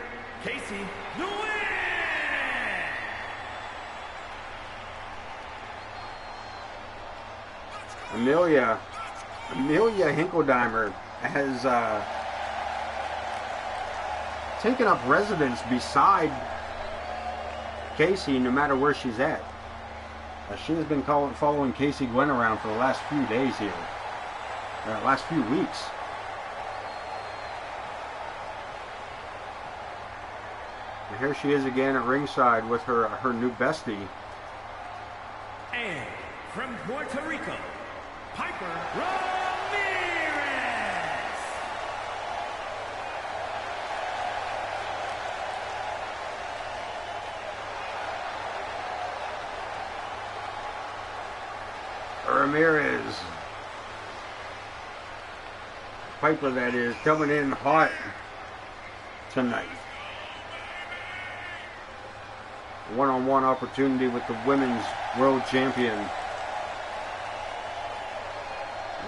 Casey Gwen. Amelia Hinkledeimer has taken up residence beside Casey no matter where she's at. She has been following Casey Gwen around for the last few days here. Last few weeks. And here she is again at ringside with her new bestie. And from Puerto Rico, Piper Ramirez. Ramirez. Piper, that is, coming in hot tonight. One-on-one opportunity with the Women's World Champion.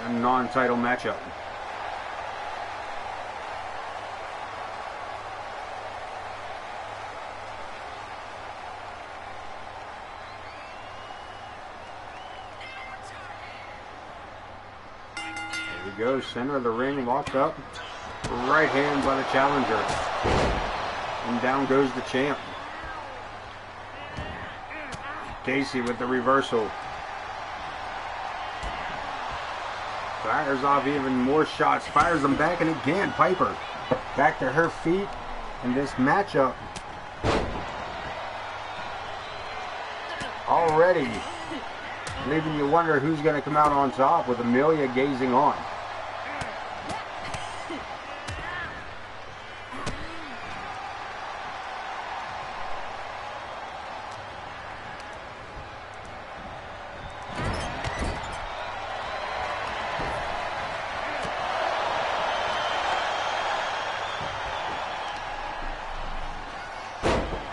A non-title matchup. goes, center of the ring, locked up. Right hand by the challenger. And down goes the champ. Casey with the reversal. Fires off even more shots. Fires them back, and again, Piper back to her feet in this matchup. Already leaving you wonder who's going to come out on top, with Amelia gazing on.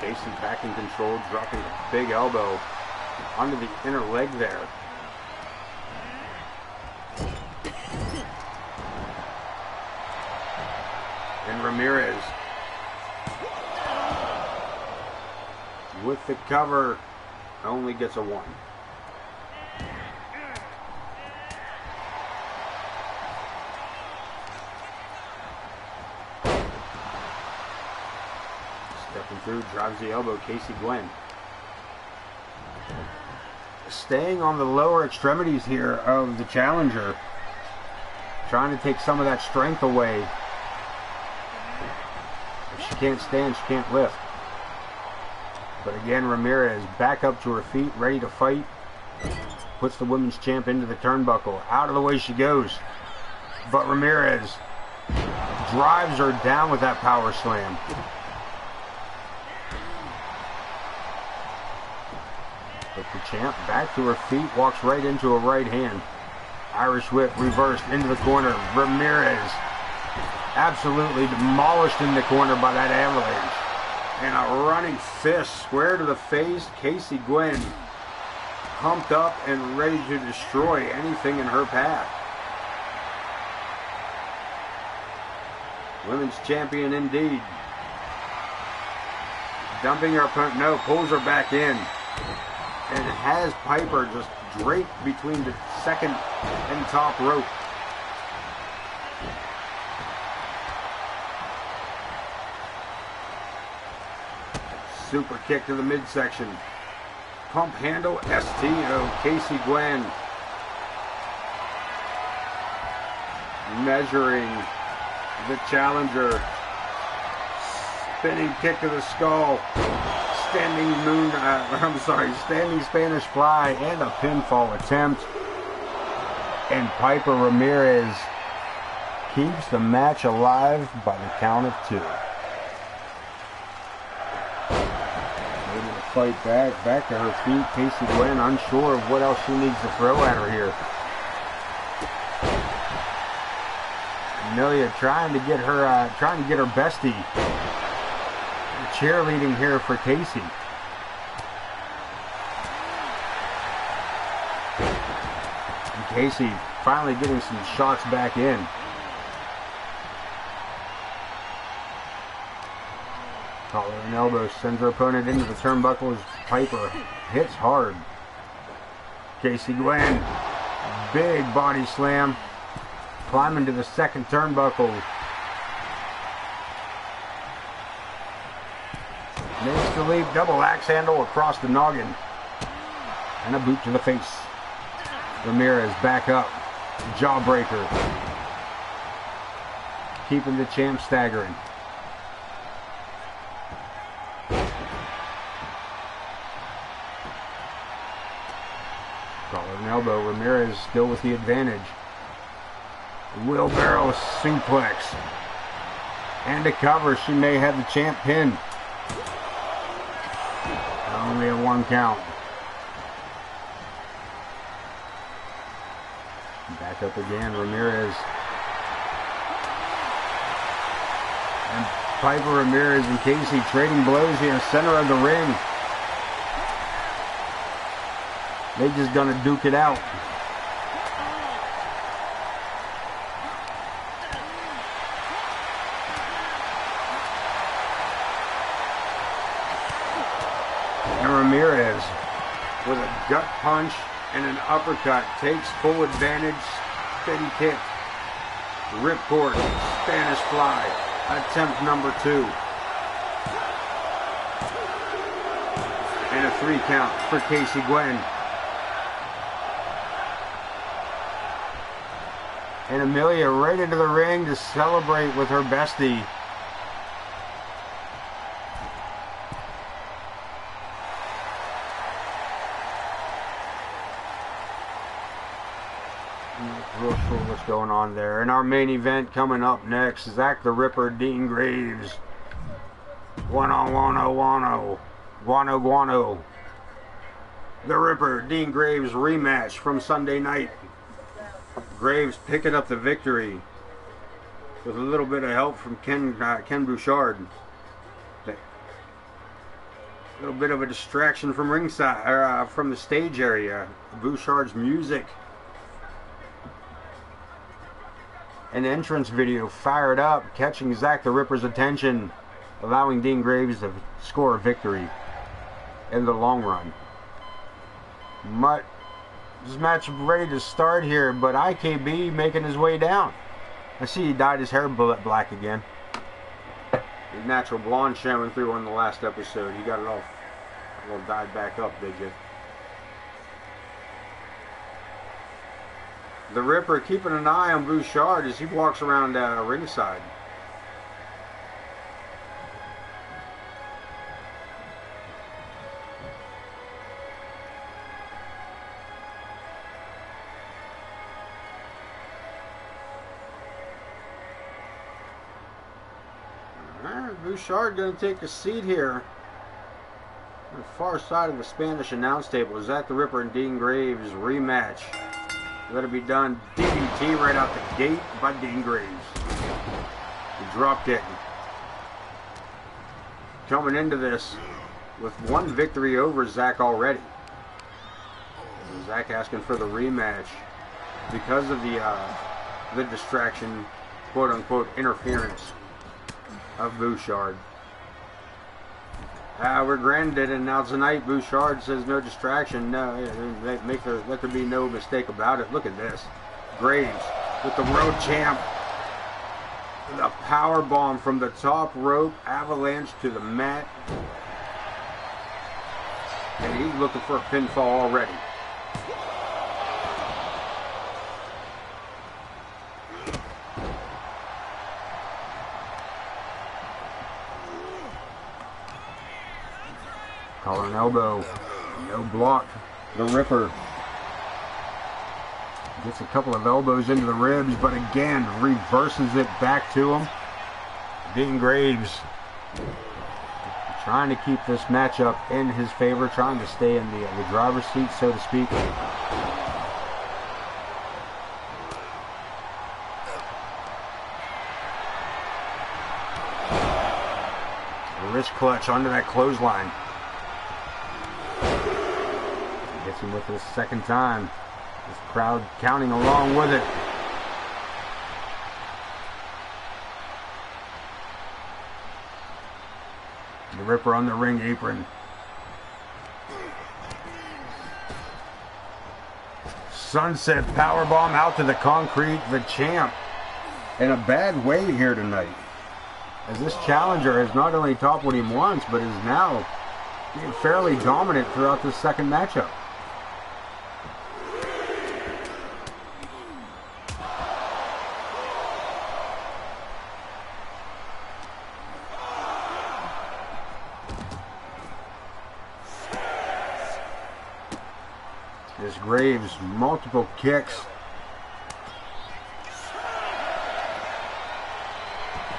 Casey back in control, dropping a big elbow onto the inner leg there. And Ramirez with the cover only gets a 1. Stepping through, drives the elbow, Casey Gwen. Staying on the lower extremities here of the challenger. Trying to take some of that strength away. If she can't stand, she can't lift. But again, Ramirez back up to her feet, ready to fight. Puts the women's champ into the turnbuckle. Out of the way she goes. But Ramirez drives her down with that power slam. But the champ back to her feet, walks right into a right hand. Irish whip reversed into the corner. Ramirez absolutely demolished in the corner by that avalanche. And a running fist square to the face. Casey Gwen pumped up and ready to destroy anything in her path. Women's champion indeed. Dumping her opponent. No, pulls her back in. And has Piper just draped between the second and top rope. Super kick to the midsection. Pump handle STO. Casey Gwen measuring the challenger. Spinning kick to the skull. Standing Spanish fly, and a pinfall attempt. And Piper Ramirez keeps the match alive by the count of 2. Able to fight back to her feet. Casey Gwen unsure of what else she needs to throw at her here. Amelia trying to get her bestie. Cheerleading here for Casey. And Casey finally getting some shots back in. Collar and elbow sends her opponent into the turnbuckle as Piper hits hard. Casey Gwen, big body slam, climbing to the second turnbuckle. Makes the leap, double axe handle across the noggin. And a boot to the face. Ramirez back up. Jawbreaker. Keeping the champ staggering. Collar and elbow. Ramirez still with the advantage. Wheelbarrow suplex. And a cover. She may have the champ pinned. Only a 1 count. Back up again, Ramirez. And Piper, Ramirez, and Casey trading blows here, center of the ring. They just gonna duke it out. And Ramirez, with a gut punch and an uppercut, takes full advantage. Steady kick Ripcord, Spanish Fly, attempt number 2. And a 3 count for Casey Gwen. And Amelia right into the ring to celebrate with her bestie. Real sure what's going on there. And our main event coming up next, Zach the Ripper, Dean Graves. Guano. The Ripper, Dean Graves rematch from Sunday night. Graves picking up the victory with a little bit of help from Ken Bouchard. A little bit of a distraction from ringside, from the stage area. Bouchard's music. An entrance video fired up, catching Zach the Ripper's attention, allowing Dean Graves to score a victory in the long run. This match ready to start here, but IKB making his way down. I see he dyed his hair black again. His natural blonde showing through on the last episode. He got it all dyed back up, did you? The Ripper keeping an eye on Bouchard as he walks around ringside. Bouchard going to take a seat here on the far side of the Spanish announce table. Zach the Ripper and Dean Graves rematch. Let it be done. DDT right out the gate by Dean Graves. The drop kick. Coming into this with 1 victory over Zach already. And Zach asking for the rematch because of the distraction, quote unquote, interference of Bouchard. We're granted, and now tonight Bouchard says no distraction. No, let there be no mistake about it. Look at this. Graves with the road champ. The power bomb from the top rope, avalanche to the mat. And he's looking for a pinfall already. Collar and elbow. No block. The Ripper gets a couple of elbows into the ribs, but again reverses it back to him. Dean Graves trying to keep this matchup in his favor, trying to stay in the driver's seat, so to speak. A wrist clutch onto that clothesline. Gets him with his second time. This crowd counting along with it. The Ripper on the ring apron. Sunset powerbomb out to the concrete. The champ in a bad way here tonight, as this challenger has not only toppled him once, but is now being fairly dominant throughout this second matchup. This Graves, multiple kicks.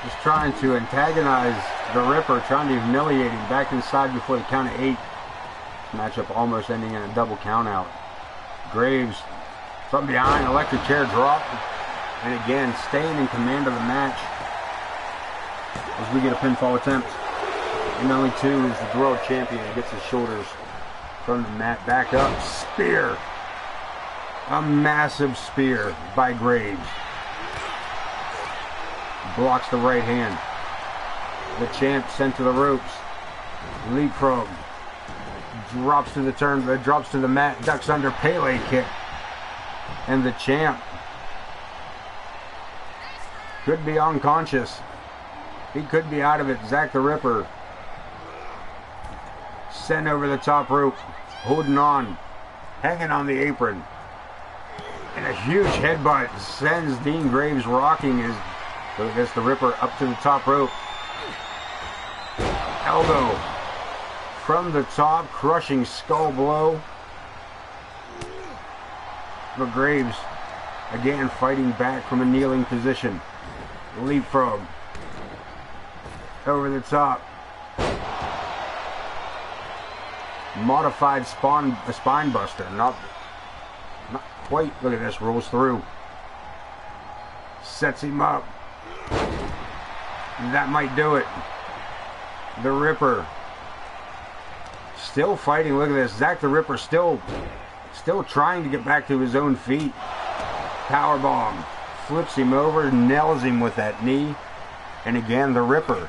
Just trying to antagonize the Ripper, trying to humiliate him back inside before the count of 8. This matchup almost ending in a double count out. Graves from behind, electric chair drop. And again, staying in command of the match as we get a pinfall attempt. And only 2 is the world champion. Gets his shoulders from the mat, back up, spear. A massive spear by Graves. Blocks the right hand. The champ sent to the ropes. Leapfrog. Drops to the turn, drops to the mat, ducks under, Pele kick. And the champ Could be unconscious. He could be out of it. Zack the Ripper. Sent over the top rope. Holding on. Hanging on the apron. And a huge headbutt sends Dean Graves rocking his... So I guess the Ripper up to the top rope. Elbow. From the top. Crushing skull blow. But Graves again fighting back from a kneeling position. Leapfrog. Over the top. Modified spine buster. Not quite. Look at this. Rolls through. Sets him up. That might do it. The Ripper. Still fighting. Look at this. Zack the Ripper still trying to get back to his own feet. Powerbomb. Flips him over. Nails him with that knee. And again, the Ripper.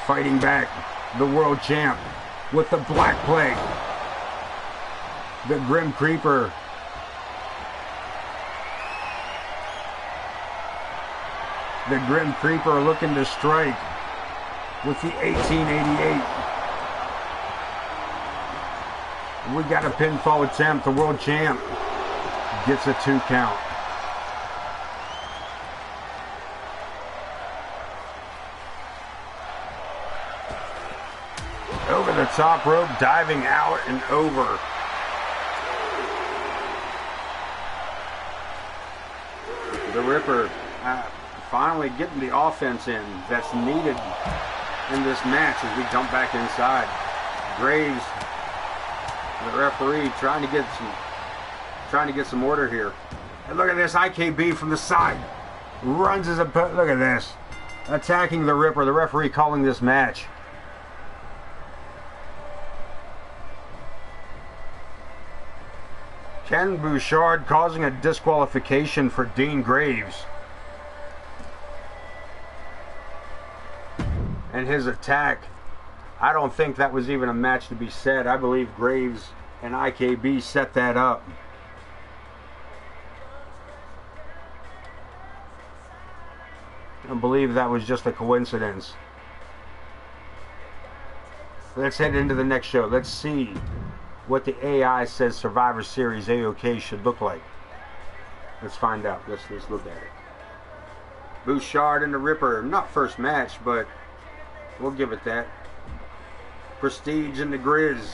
Fighting back. The world champ with the Black Plague. The Grim Creeper. The Grim Creeper looking to strike with the 1888. We got a pinfall attempt. The world champ gets a 2 count. Over the top rope, diving out and over. The Ripper finally getting the offense in that's needed in this match as we jump back inside. Graves, the referee, trying to get some order here. And look at this, IKB from the side runs as a look at this, attacking the Ripper. The referee calling this match. Ken Bouchard causing a disqualification for Dean Graves. And his attack, I don't think that was even a match to be said. I believe Graves and IKB set that up. I believe that was just a coincidence. Let's head into the next show. Let's see what the AI says Survivor Series AOK should look like. Let's find out. Let's look at it. Bouchard and the Ripper, not first match, but we'll give it that. Prestige and the Grizz.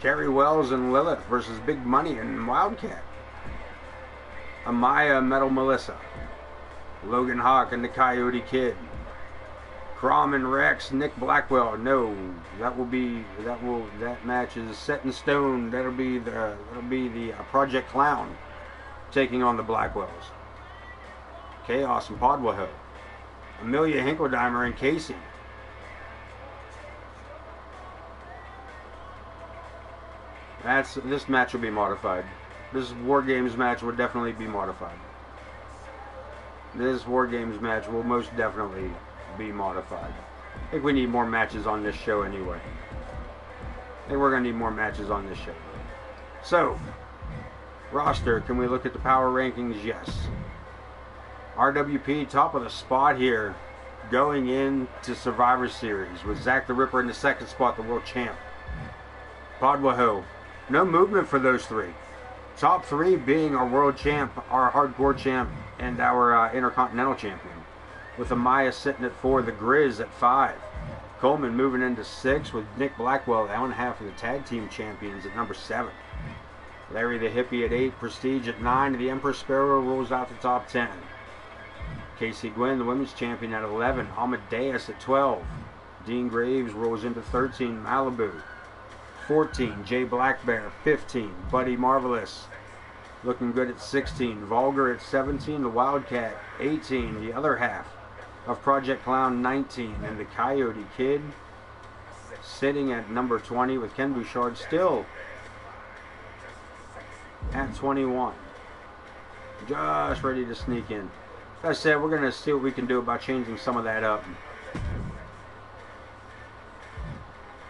Carrie Wells and Lilith versus Big Money and Wildcat. Amaya Metal Melissa. Logan Hawk and the Coyote Kid. Crom and Rex, Nick Blackwell. No, that match is set in stone. That'll be the Project Clown taking on the Blackwells. Chaos and Podwaho. Amelia Hinkledeimer and Casey. This match will be modified. This War Games match will definitely be modified. This War Games match will most definitely be modified. I think we need more matches on this show anyway. I think we're going to need more matches on this show. So, roster, can we look at the power rankings? Yes. RWP top of the spot here, going into Survivor Series with Zack the Ripper in the second spot, the world champ. Podwaho, no movement for those three. Top three being our world champ, our hardcore champ, and our intercontinental champion. With Amaya sitting at 4, the Grizz at 5. Coleman moving into 6 with Nick Blackwell, one half of the tag team champions, at number 7. Larry the Hippie at 8, Prestige at 9, and the Emperor Sparrow rolls out the top 10. Casey Gwynn, the women's champion, at 11. Amadeus at 12. Dean Graves rolls into 13. Malibu. 14. Jay Blackbear. 15. Buddy Marvelous. Looking good at 16. Vulgar at 17. The Wildcat. 18. The other half of Project Clown, 19. And the Coyote Kid sitting at number 20 with Ken Bouchard still at 21. Just ready to sneak in. As I said, we're going to see what we can do about changing some of that up.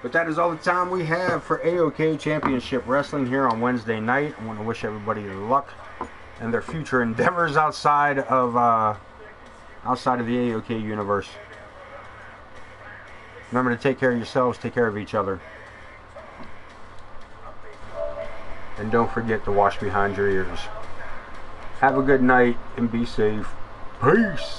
But that is all the time we have for AOK Championship Wrestling here on Wednesday night. I want to wish everybody luck and their future endeavors outside of the AOK universe. Remember to take care of yourselves, take care of each other. And don't forget to wash behind your ears. Have a good night and be safe. Peace.